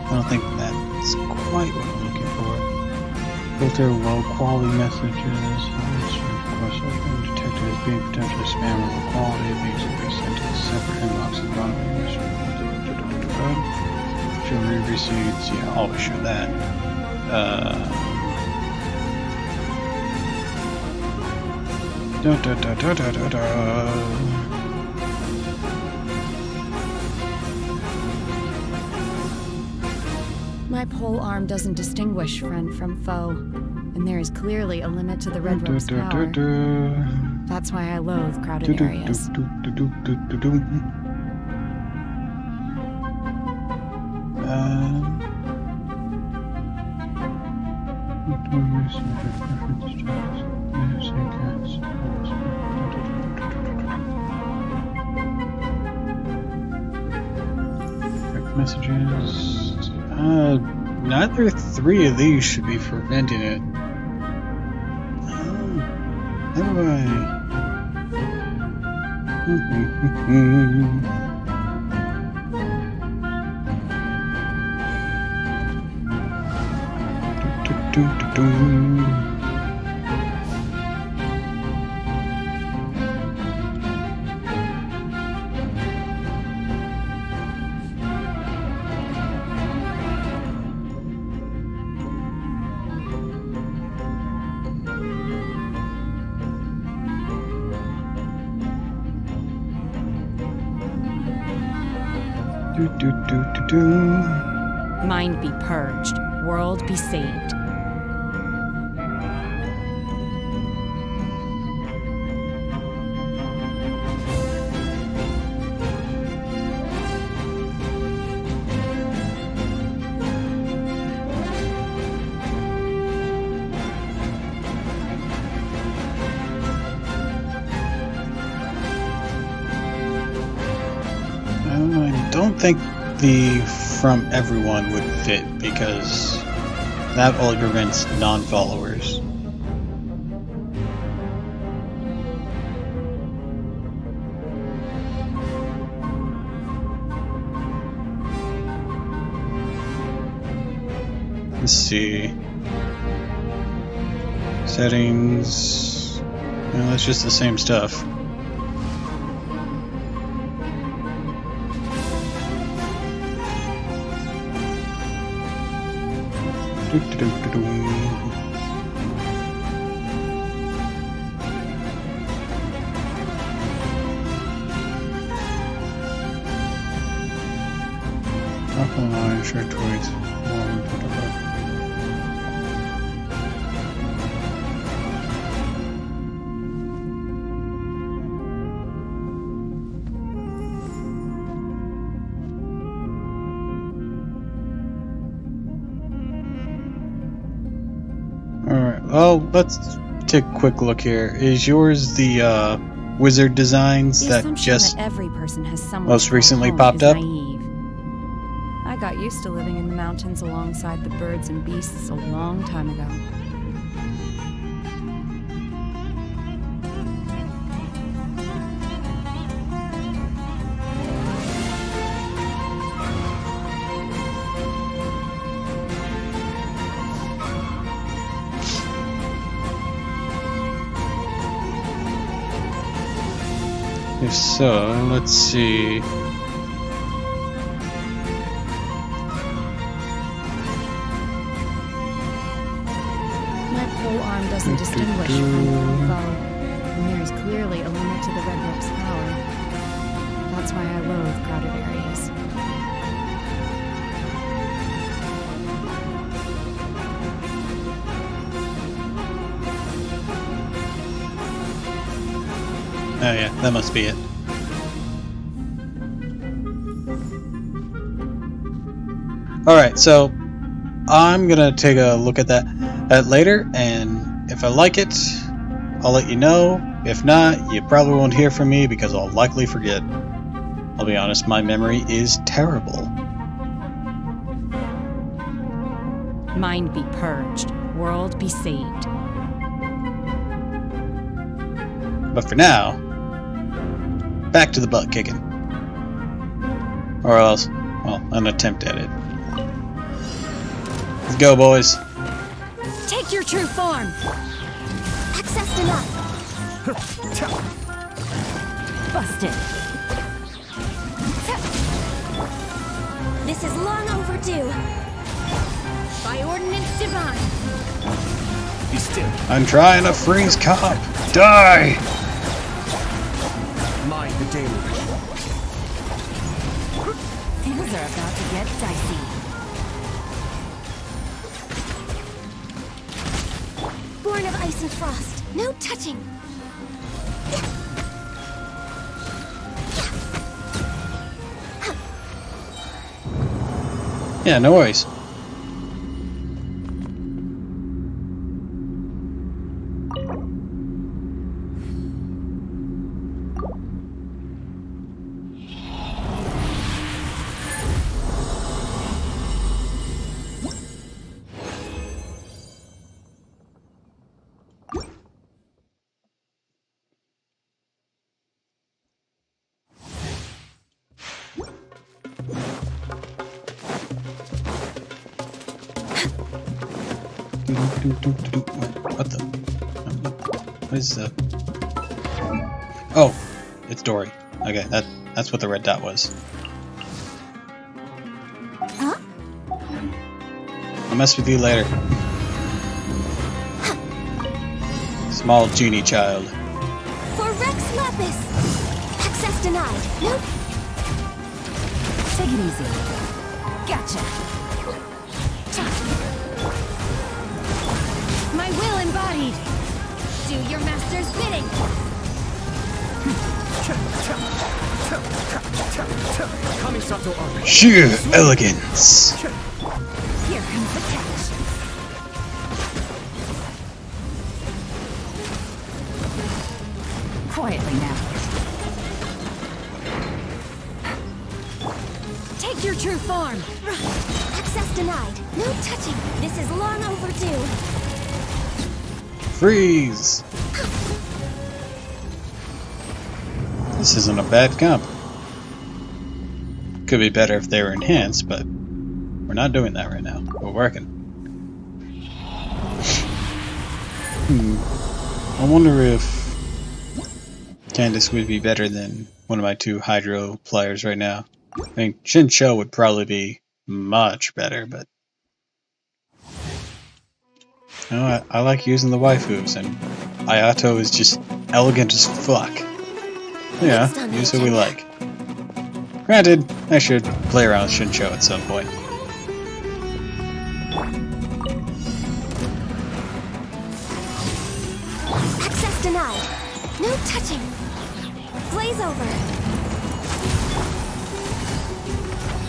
I don't think that's quite what I'm looking for. Filter low quality messages. Detect detected as being potentially spammable. Quality of these will be sent to a separate inbox at the bottom of your mission. Show read receipts. Yeah, I'll always show that. My pole arm doesn't distinguish friend from foe, and there is clearly a limit to the red rope's power. That's why I loathe crowded areas. Messages. Neither three of these should be preventing it. How do Mind be purged, world be saved. I don't think the from everyone would fit because that only prevents non-followers. Let's see. Settings. No, that's just the same stuff. Offline, share tweets. Alright, well, let's take a quick look here. Is yours the wizard designs The that assumption just that every person has someone most to call recently home popped is up? naive. I got used to living in the mountains alongside the birds and beasts a long time ago. If so, let's see. My pole arm doesn't distinguish friend from foe, and there is clearly a limit to the red rope's power. That's why I loathe crowded areas. Oh yeah, that must be it. Alright, so I'm gonna take a look at that later, and if I like it, I'll let you know. If not, you probably won't hear from me because I'll likely forget. I'll be honest, my memory is terrible. Mind be purged, world be saved. But for now, back to the butt kicking. Or else, well, an attempt at it. Let's go, boys. Take your true form! Access denied. Busted. This is long overdue. By ordinance divine. Be still. I'm trying to freeze cop. Die! Mind the deluge. Things are about to get dicey. Born of ice and frost. No touching. Yeah, no worries. What the? What is that? Oh, it's Dory. Okay, that's what the red dot was. Huh? I'll mess with you later. Small genie child. For Rex Lapis. Access denied. Nope. Take it easy. Gotcha. My will embodied. Do your master's bidding. Kamisato army. Sheer elegance. Here comes the catch. Quietly now. Take your true form. Access denied. No touching. This is long overdue. Freeze! This isn't a bad comp. Could be better if they were enhanced, but we're not doing that right now. We're working. I wonder if Candace would be better than one of my two Hydro players right now. I mean, Shin-Cho would probably be much better, but no, I like using the waifus, and Ayato is just elegant as fuck. Yeah, use who we like. Granted, I should play around with Shin-Cho at some point. Access denied. No touching. Blaze over.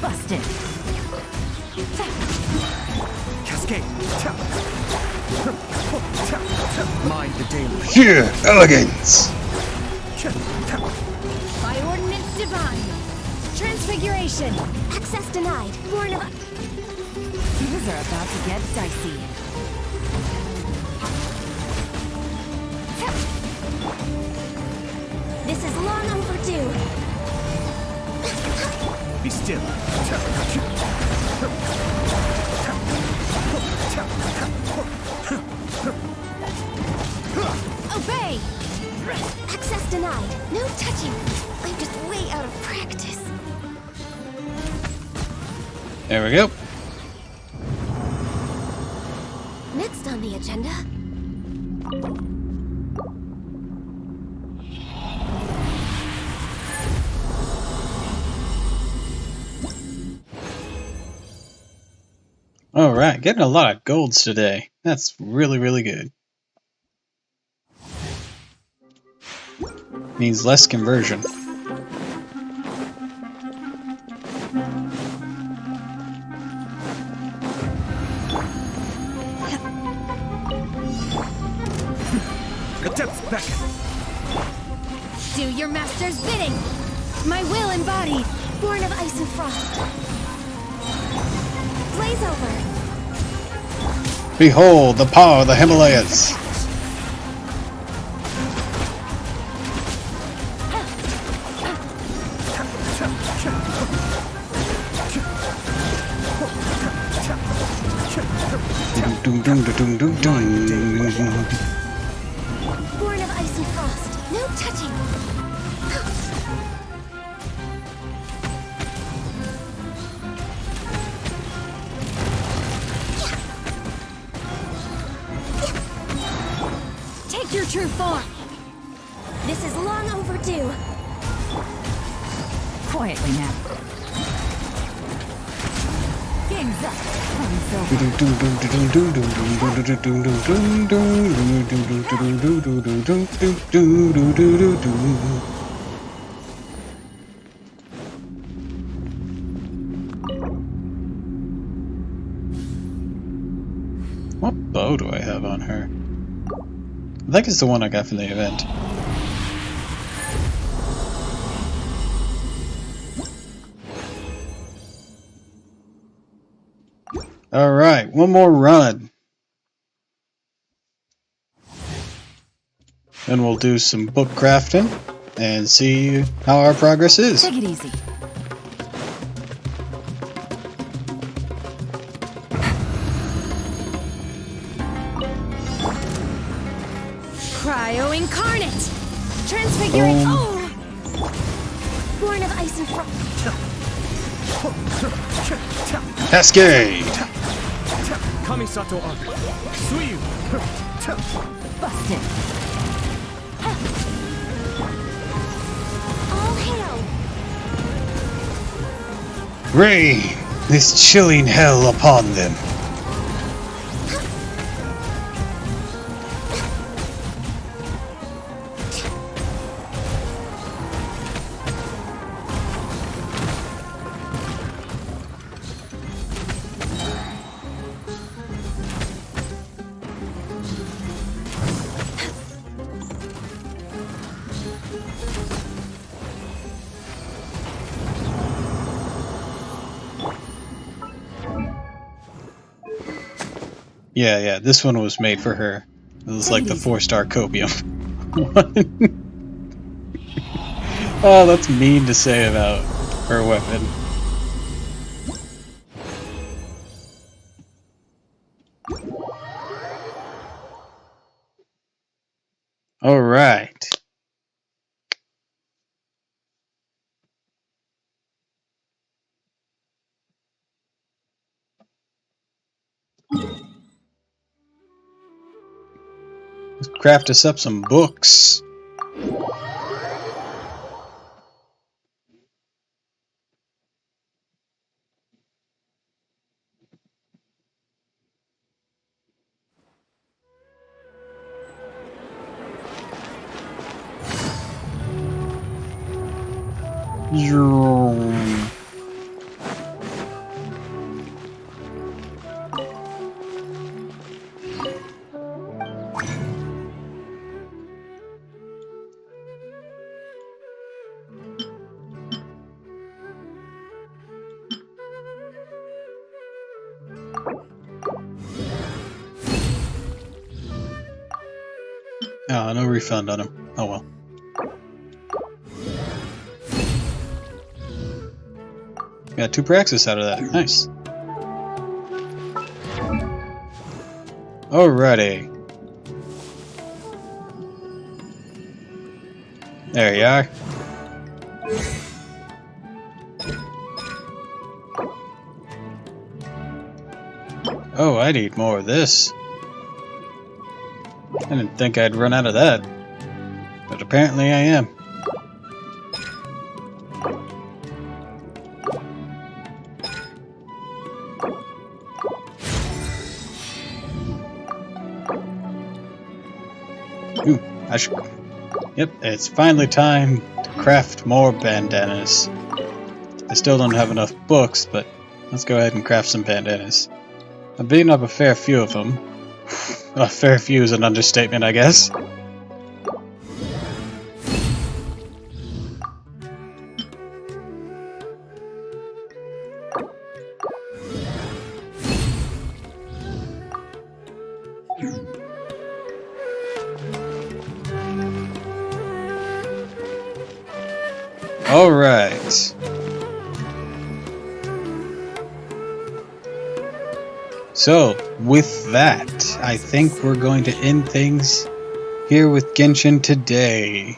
Busted. Cascade. Mind the deluge. Sheer elegance! By ordinance divine. Transfiguration. Access denied. Born of... Things are about to get dicey. This is long overdue. Be still. Obey! Access denied. No touching. I'm just way out of practice. There we go. Next on the agenda... Alright, getting a lot of golds today. That's really, really good. Means less conversion. Adepts back. Do your master's bidding! My will embodied, born of ice and frost. Blaze over! Behold the power of the Himalayas! Born of ice and frost. No touching. Take your true form. This is long overdue. Quietly now. Game's up. What bow do I have on her? I think it's the one I got from the event. Alright, one more run. Then we'll do some book crafting and see how our progress is. Take it easy. Cryo incarnate! Transfiguring. Oh! Born of ice and frost. Cascade! Kamisato Arc. Suiyu. Busted. All hail. Rain! This chilling hell upon them. Yeah, this one was made for her. It was like the 4-star copium. Oh, that's mean to say about her weapon. Alright. Let's craft us up some books. Oh, no refund on him. Oh well. Got 2 praxis out of that. Nice. Alrighty. There you are. Oh, I need more of this. I didn't think I'd run out of that, but apparently I am. Ooh, I should... Yep, it's finally time to craft more bandanas. I still don't have enough books, but let's go ahead and craft some bandanas. I'm beating up a fair few of them. A fair few is an understatement, I guess. All right. So, with that, I think we're going to end things here with Genshin today.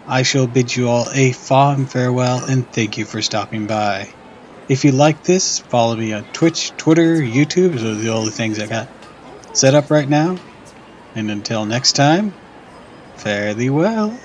I shall bid you all a fond farewell and thank you for stopping by. If you like this, follow me on Twitch, Twitter, YouTube. Those are the only things I got set up right now. And until next time, fare thee well.